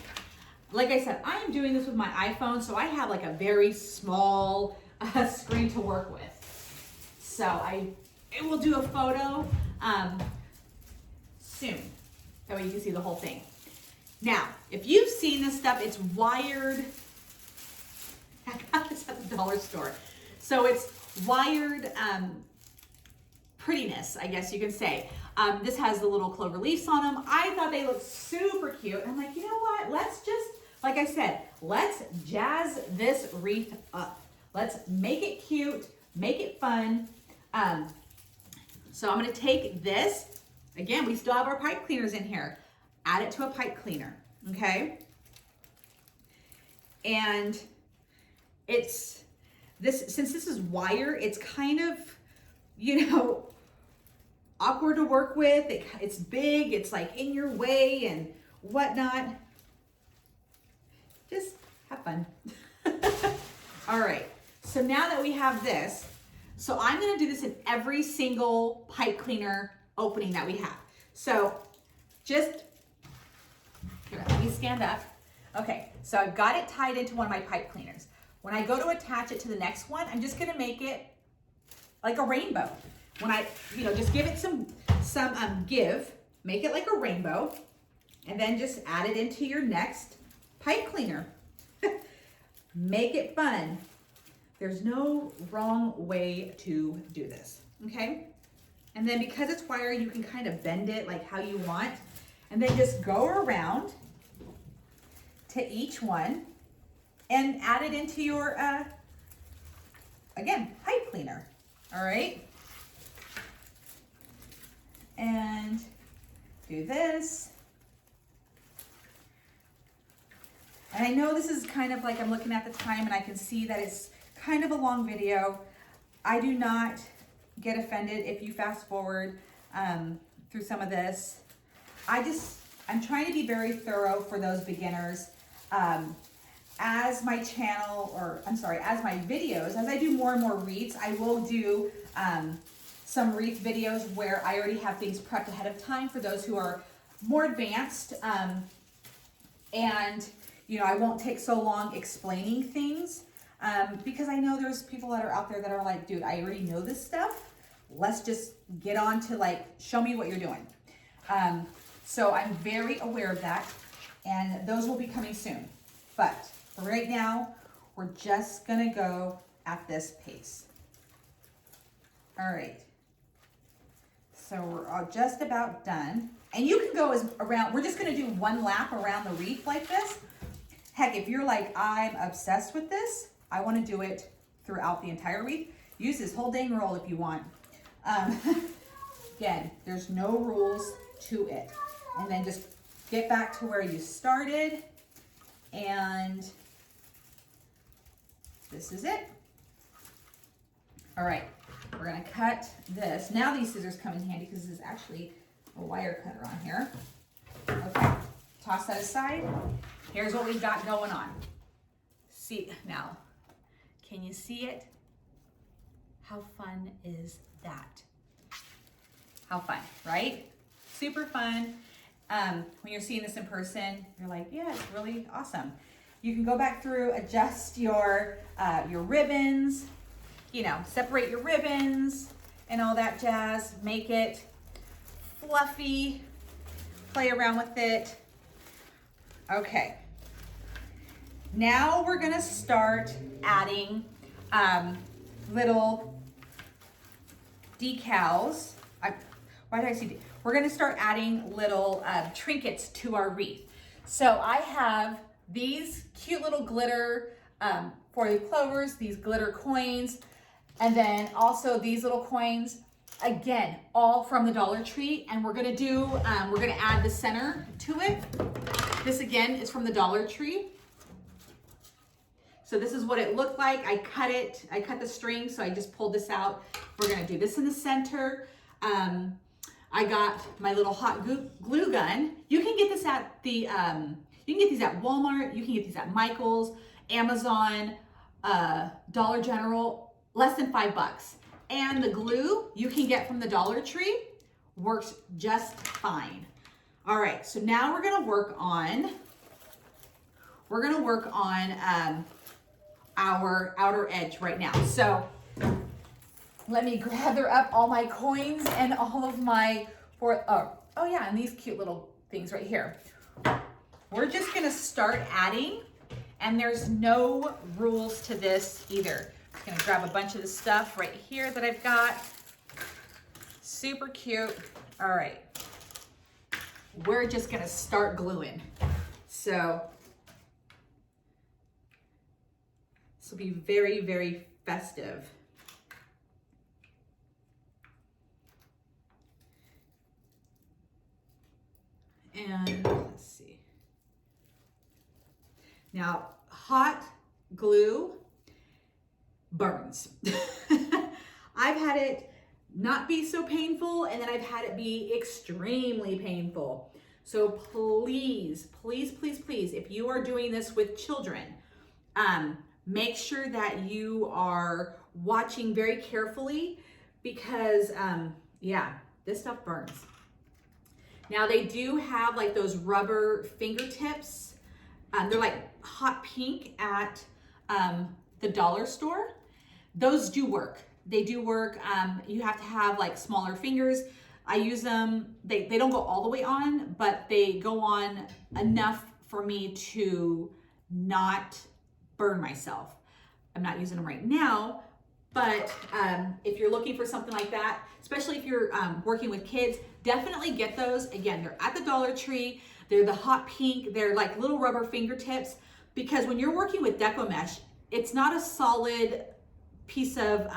Speaker 1: like I said, I am doing this with my iPhone, so I have like a very small screen to work with. So I will do a photo soon. That way you can see the whole thing. Now, if you've seen this stuff, it's wired. I got this at the dollar store. So it's wired prettiness, I guess you can say. This has the little clover leaves on them. I thought they looked super cute. I'm like, you know what? Let's just, like I said, let's jazz this wreath up. Let's make it cute, make it fun. So I'm gonna take this. Again, we still have our pipe cleaners in here. Add it to a pipe cleaner, okay? And since this is wire, it's kind of, you know, awkward to work with. It's big, it's like in your way and whatnot. just have fun. All right, so now that we have this, so I'm gonna do this in every single pipe cleaner opening that we have. So just, here, let me stand up. Okay, so I've got it tied into one of my pipe cleaners. When I go to attach it to the next one, I'm just gonna make it like a rainbow. When I, just give it some give, make it like a rainbow, and then just add it into your next pipe cleaner. Make it fun. There's no wrong way to do this, okay? And then because it's wire, you can kind of bend it like how you want, and then just go around to each one and add it into your, again, pipe cleaner, all right? And do this. And I know this is kind of like, I'm looking at the time and I can see that it's kind of a long video. I do not get offended if you fast forward through some of this. I'm trying to be very thorough for those beginners. As my channel, as my videos, as I do more and more wreaths, I will do some wreath videos where I already have things prepped ahead of time for those who are more advanced. And I won't take so long explaining things because I know there's people that are out there that are like, dude, I already know this stuff. Let's just get on to like, show me what you're doing. So I'm very aware of that, and those will be coming soon. But for right now, we're just gonna go at this pace. All right. So we're all just about done. And you can go around, we're just gonna do one lap around the wreath like this. Heck, if you're like, I'm obsessed with this, I wanna do it throughout the entire wreath, use this whole dang roll if you want. Again, there's no rules to it. And then just get back to where you started, and this is it. All right, we're gonna cut this. Now these scissors come in handy because this is actually a wire cutter on here. Okay, toss that aside. Here's what we've got going on. See, now, can you see it? How fun is that? How fun, right? Super fun. When you're seeing this in person, you're like, yeah, it's really awesome. You can go back through, adjust your ribbons, separate your ribbons and all that jazz, make it fluffy, play around with it. Okay. Now we're gonna start adding little decals. Why did I see? We're gonna start adding little trinkets to our wreath. So I have these cute little glitter for the clovers, these glitter coins, and then also these little coins, again, all from the Dollar Tree. And we're gonna do, we're gonna add the center to it. This again is from the Dollar Tree. So this is what it looked like. I cut the string, so I just pulled this out. We're gonna do this in the center. I got my little hot glue gun. You can get this at the, you can get these at Walmart, you can get these at Michael's, Amazon, Dollar General, less than $5. And the glue you can get from the Dollar Tree works just fine. All right, so now we're gonna work on our outer edge right now. So let me gather up all my coins and all of my, oh yeah, and these cute little things right here. We're just gonna start adding, and there's no rules to this either. I'm gonna grab a bunch of the stuff right here that I've got. Super cute. All right, we're just gonna start gluing. So this will be very, very festive. And let's see. Now, hot glue burns. I've had it not be so painful, and then I've had it be extremely painful. So please, please, please, please, if you are doing this with children, make sure that you are watching very carefully because, yeah, this stuff burns. Now they do have like those rubber fingertips. They're like hot pink at the dollar store. Those do work. They do work. You have to have like smaller fingers. I use them. They don't go all the way on, but they go on enough for me to not burn myself. I'm not using them right now, but if you're looking for something like that, especially if you're working with kids, definitely get those. Again, they're at the Dollar Tree. They're the hot pink. They're like little rubber fingertips because when you're working with Deco mesh, it's not a solid piece of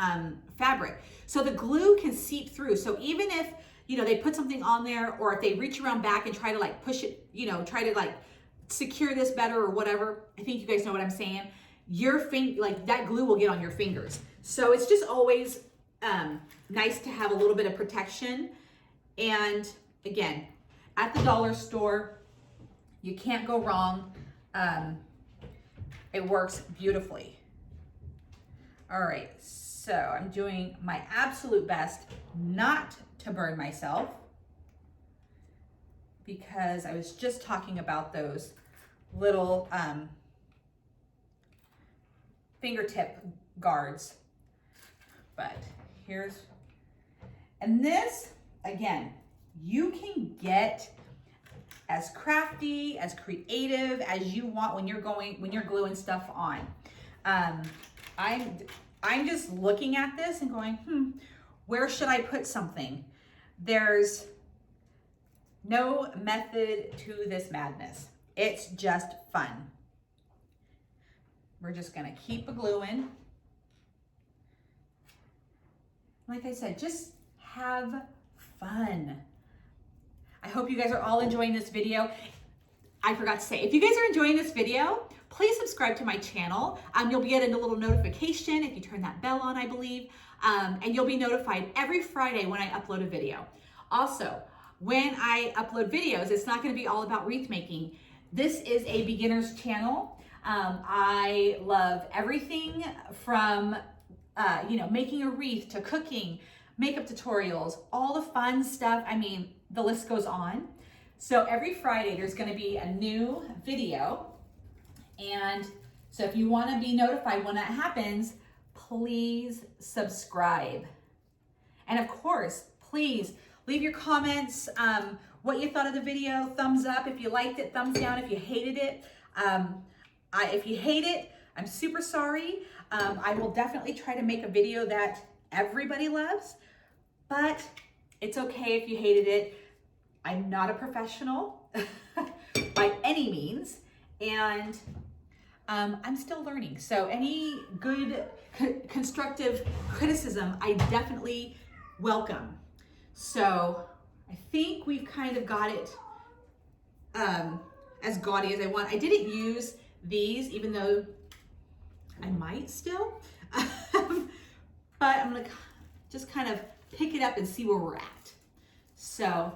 Speaker 1: fabric. So the glue can seep through. So even if, you know, they put something on there or if they reach around back and try to like push it, you know, try to like secure this better or whatever, I think you guys know what I'm saying. Your like that glue will get on your fingers. So it's just always nice to have a little bit of protection. And again, at the dollar store, you can't go wrong. It works beautifully. All right, so I'm doing my absolute best not to burn myself because I was just talking about those little fingertip guards. But and this, again, you can get as crafty, as creative as you want when you're gluing stuff on. I'm just looking at this and going, where should I put something? There's no method to this madness. It's just fun. We're just gonna keep gluing. Like I said, just have fun. I hope you guys are all enjoying this video. I forgot to say, if you guys are enjoying this video, please subscribe to my channel. You'll be getting a little notification if you turn that bell on, I believe, and you'll be notified every Friday when I upload a video. Also, when I upload videos, it's not gonna be all about wreath making. This is a beginner's channel. I love everything from you know, making a wreath to cooking, makeup tutorials, all the fun stuff. I mean, the list goes on. So every Friday there's going to be a new video. And so if you want to be notified when that happens, please subscribe. And of course, please leave your comments, what you thought of the video, thumbs up if you liked it, thumbs down if you hated it. If you hate it, I'm super sorry. I will definitely try to make a video that everybody loves, but it's okay if you hated it. I'm not a professional by any means, and I'm still learning. So any good constructive criticism, I definitely welcome. So I think we've kind of got it as gaudy as I want. I didn't use these, even though I might still, but I'm gonna just kind of pick it up and see where we're at. So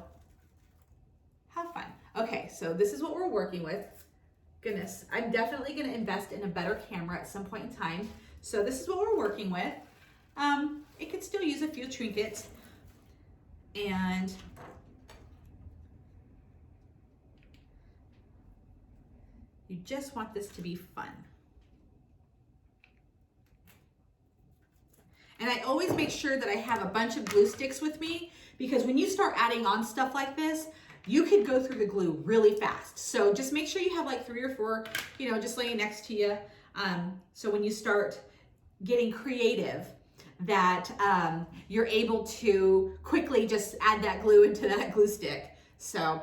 Speaker 1: have fun. Okay, so this is what we're working with. Goodness, I'm definitely gonna invest in a better camera at some point in time. So this is what we're working with. It could still use a few trinkets, and you just want this to be fun. And I always make sure that I have a bunch of glue sticks with me, because when you start adding on stuff like this, you could go through the glue really fast. So just make sure you have like 3 or 4, you know, just laying next to you. So when you start getting creative, that you're able to quickly just add that glue into that glue stick. So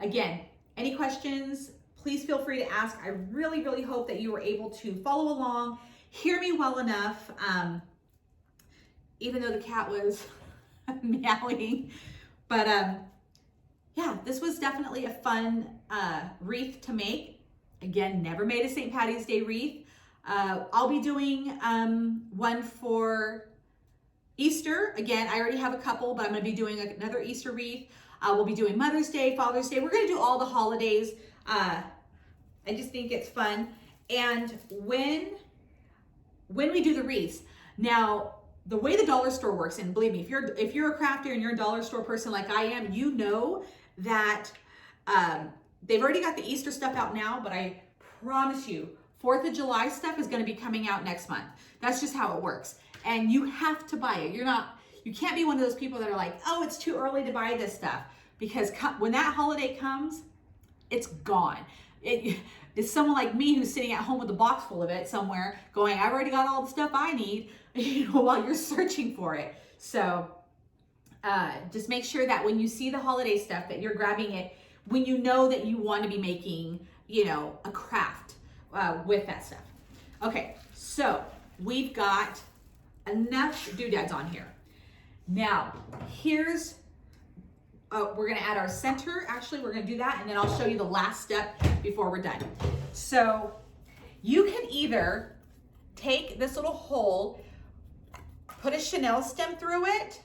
Speaker 1: again, any questions, please feel free to ask. I really, really hope that you were able to follow along, hear me well enough, even though the cat was meowing. But yeah, this was definitely a fun wreath to make. Again, never made a St. Patty's Day wreath. I'll be doing one for Easter. Again, I already have a couple, but I'm gonna be doing another Easter wreath. We'll be doing Mother's Day, Father's Day. We're gonna do all the holidays. I just think it's fun. And when we do the wreaths, now the way the dollar store works, and believe me, if you're a crafter and you're a dollar store person like I am, you know that they've already got the Easter stuff out now, but I promise you, 4th of July stuff is gonna be coming out next month. That's just how it works. And you have to buy it. You can't be one of those people that are like, oh, it's too early to buy this stuff. Because when that holiday comes, it's gone. It's someone like me who's sitting at home with a box full of it somewhere going, I've already got all the stuff I need, while you're searching for it. So just make sure that when you see the holiday stuff that you're grabbing it when you know that you want to be making, a craft with that stuff. Okay, so we've got enough doodads on here. Now, we're gonna add our center. Actually, we're gonna do that, and then I'll show you the last step before we're done. So you can either take this little hole, put a chenille stem through it,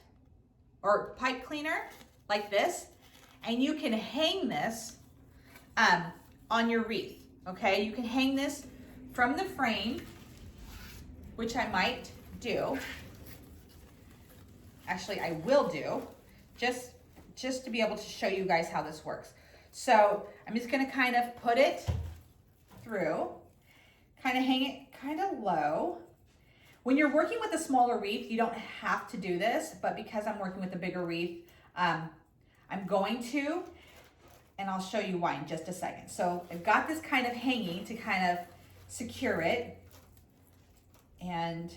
Speaker 1: or pipe cleaner, like this, and you can hang this on your wreath, okay? You can hang this from the frame, which I might do. Actually, I will do, just to be able to show you guys how this works. So I'm just gonna kind of put it through, kind of hang it kind of low. When you're working with a smaller wreath, you don't have to do this, but because I'm working with a bigger wreath, I'm going to, and I'll show you why in just a second. So I've got this kind of hanging to kind of secure it, and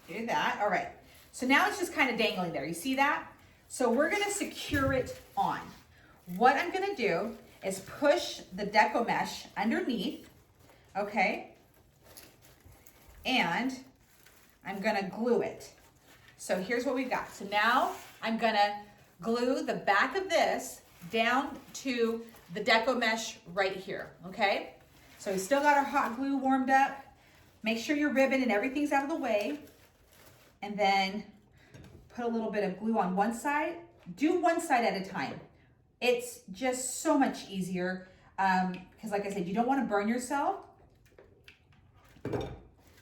Speaker 1: do that. All right, so now it's just kind of dangling there. You see that? So we're gonna secure it on. What I'm gonna do is push the Deco mesh underneath, okay? And I'm gonna glue it. So here's what we've got. So now I'm gonna glue the back of this down to the Deco mesh right here, okay? So we still got our hot glue warmed up. Make sure your ribbon and everything's out of the way. And then put a little bit of glue on one side. Do one side at a time. It's just so much easier because like I said, you don't want to burn yourself.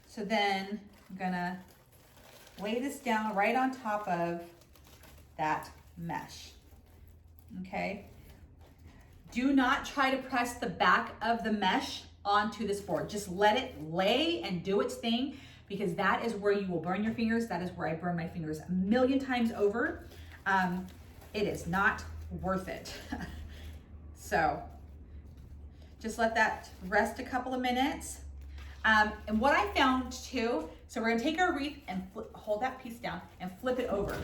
Speaker 1: So then I'm gonna lay this down right on top of that mesh, okay? Do not try to press the back of the mesh onto this board. Just let it lay and do its thing, because that is where you will burn your fingers. That is where I burn my fingers a million times over. It is not worth it. So just let that rest a couple of minutes. And what I found too, so we're gonna take our wreath and hold that piece down and flip it over.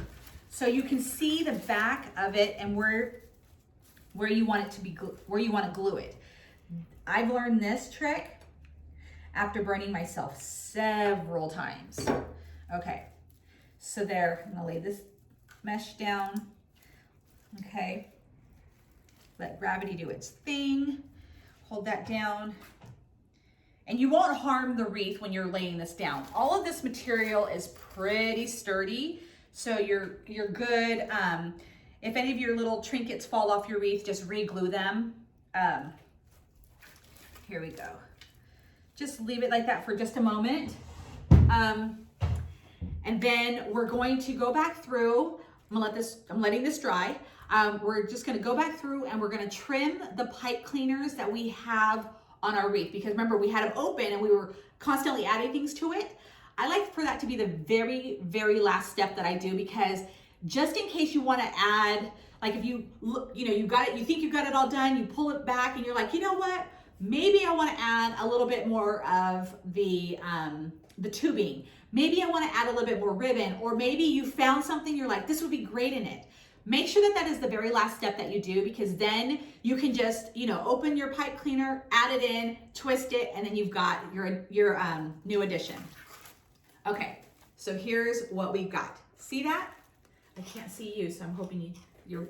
Speaker 1: So you can see the back of it and where you want it to be, where you want to glue it. I've learned this trick after burning myself several times. Okay, so there, I'm gonna lay this mesh down, okay? Let gravity do its thing, hold that down. And you won't harm the wreath when you're laying this down. All of this material is pretty sturdy, so you're good. If any of your little trinkets fall off your wreath, just re-glue them. Here we go. Just leave it like that for just a moment. And then we're going to go back through. I'm letting this dry. We're just gonna go back through and we're gonna trim the pipe cleaners that we have on our wreath, because remember, we had them open and we were constantly adding things to it. I like for that to be the very, very last step that I do, because just in case you want to add, like if you look, you got it, you think you got it all done, you pull it back and you're like, you know what, maybe I want to add a little bit more of the tubing. Maybe I want to add a little bit more ribbon, or maybe you found something you're like, this would be great in it. Make sure that that is the very last step that you do, because then you can just, open your pipe cleaner, add it in, twist it, and then you've got your new addition. Okay, so here's what we've got. See that? I can't see you, so I'm hoping you're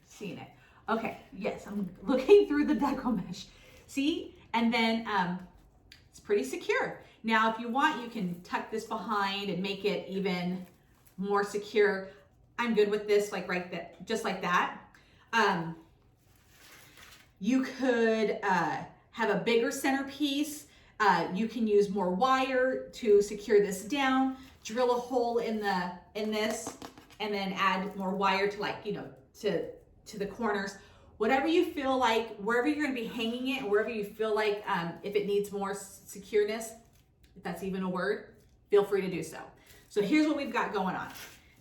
Speaker 1: seeing it. Okay, yes, I'm looking through the Deco mesh. See? And then it's pretty secure. Now, if you want, you can tuck this behind and make it even more secure. I'm good with this, like right there, just like that. You could have a bigger centerpiece. You can use more wire to secure this down, drill a hole in this, and then add more wire to, like, you know, to the corners. Whatever you feel like, wherever you're gonna be hanging it, wherever you feel like, if it needs more secureness, if that's even a word, feel free to do so. So here's what we've got going on.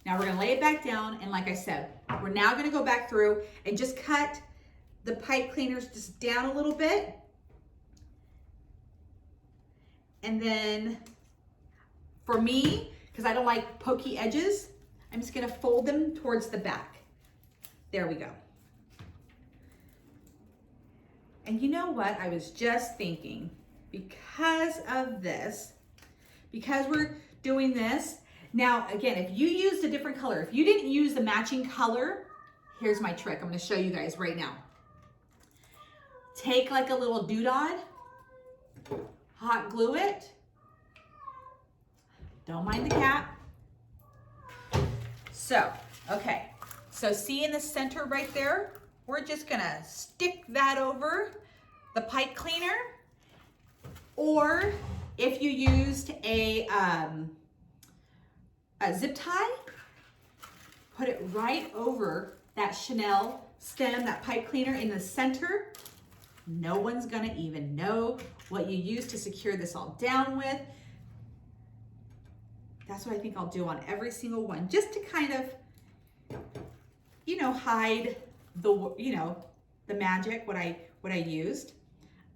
Speaker 1: Now we're gonna lay it back down, and like I said, we're now gonna go back through and just cut the pipe cleaners just down a little bit. And then for me, because I don't like pokey edges, I'm just gonna fold them towards the back. There we go. And you know what? I was just thinking, because of this, because we're doing this, now again, if you used a different color, if you didn't use the matching color, here's my trick. I'm gonna show you guys right now. Take like a little doodad, hot glue it. Don't mind the cat. So, okay. So see in the center right there, we're just gonna stick that over the pipe cleaner. Or if you used a zip tie, put it right over that Chanel stem, that pipe cleaner in the center. No one's gonna even know what you used to secure this all down with. That's what I think I'll do on every single one, just to kind of, you know, hide the, you know, the magic, what I used.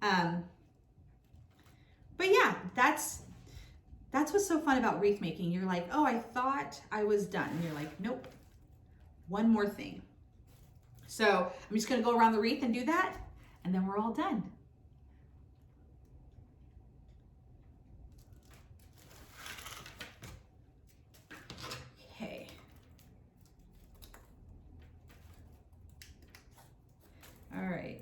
Speaker 1: But yeah, that's what's so fun about wreath making. You're like, oh, I thought I was done. And you're like, nope, one more thing. So I'm just gonna go around the wreath and do that, and then we're all done. Okay. All right.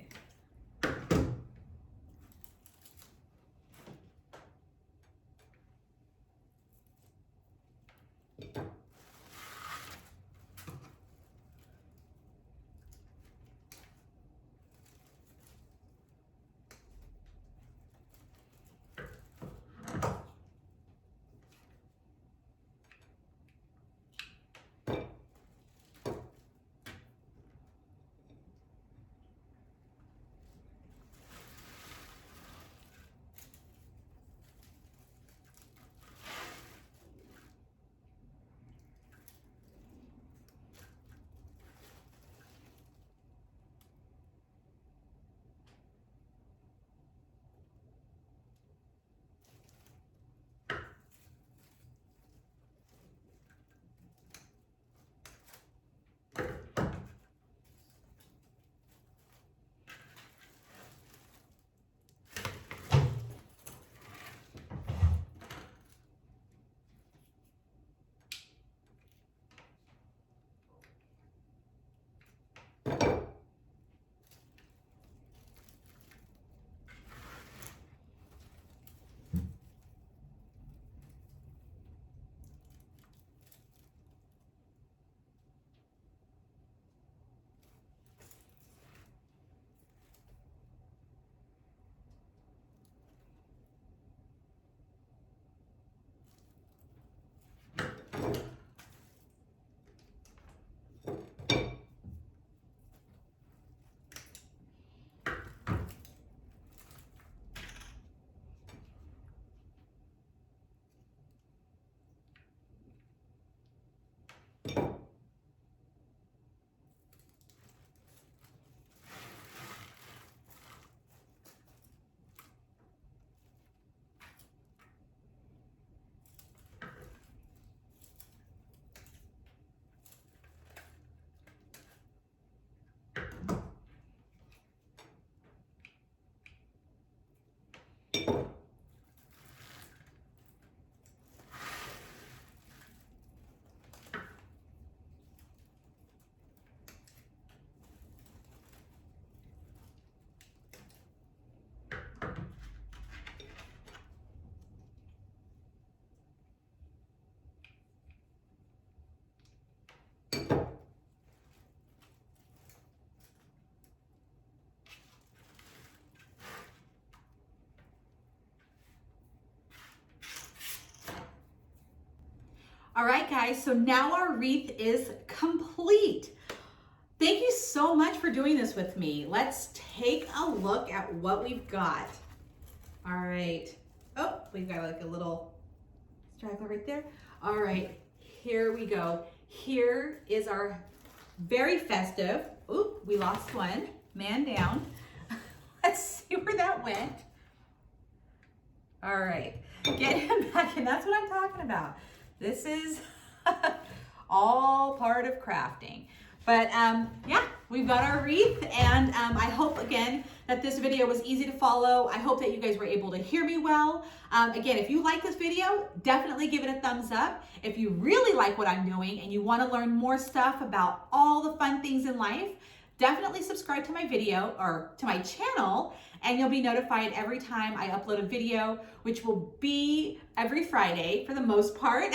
Speaker 1: All right, guys, so now our wreath is complete. Thank you so much for doing this with me. Let's take a look at what we've got. All right. Oh, we've got like a little straggler right there. All right, here we go. Here is our very festive. Oop, we lost one. Man down. Let's see where that went. All right, get him back, and that's what I'm talking about. This is all part of crafting. But yeah, we've got our wreath, and I hope again that this video was easy to follow. I hope that you guys were able to hear me well. Again, if you like this video, definitely give it a thumbs up. If you really like what I'm doing and you want to learn more stuff about all the fun things in life, definitely subscribe to my video or to my channel, and you'll be notified every time I upload a video, which will be every Friday for the most part.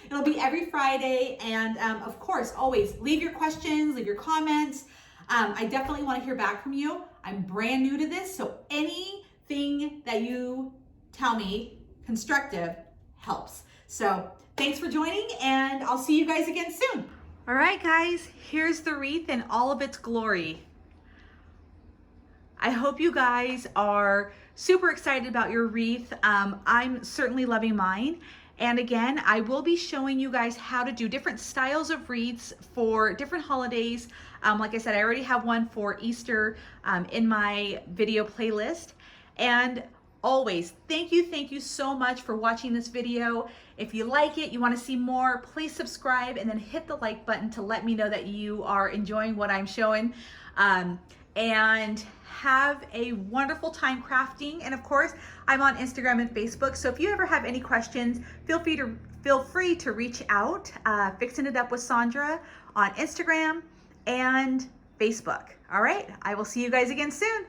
Speaker 1: It'll be every Friday. And of course, always leave your questions, leave your comments. I definitely want to hear back from you. I'm brand new to this, so anything that you tell me constructive helps. So thanks for joining, and I'll see you guys again soon. All right, guys, here's the wreath in all of its glory. I hope you guys are super excited about your wreath. I'm certainly loving mine. And again, I will be showing you guys how to do different styles of wreaths for different holidays. Like I said, I already have one for Easter in my video playlist. And always, thank you so much for watching this video. If you like it, you want to see more, please subscribe and then hit the like button to let me know that you are enjoying what I'm showing. And have a wonderful time crafting. And of course, I'm on Instagram and Facebook. So if you ever have any questions, feel free to reach out. Fixing It Up with Sandra on Instagram and Facebook. All right, I will see you guys again soon.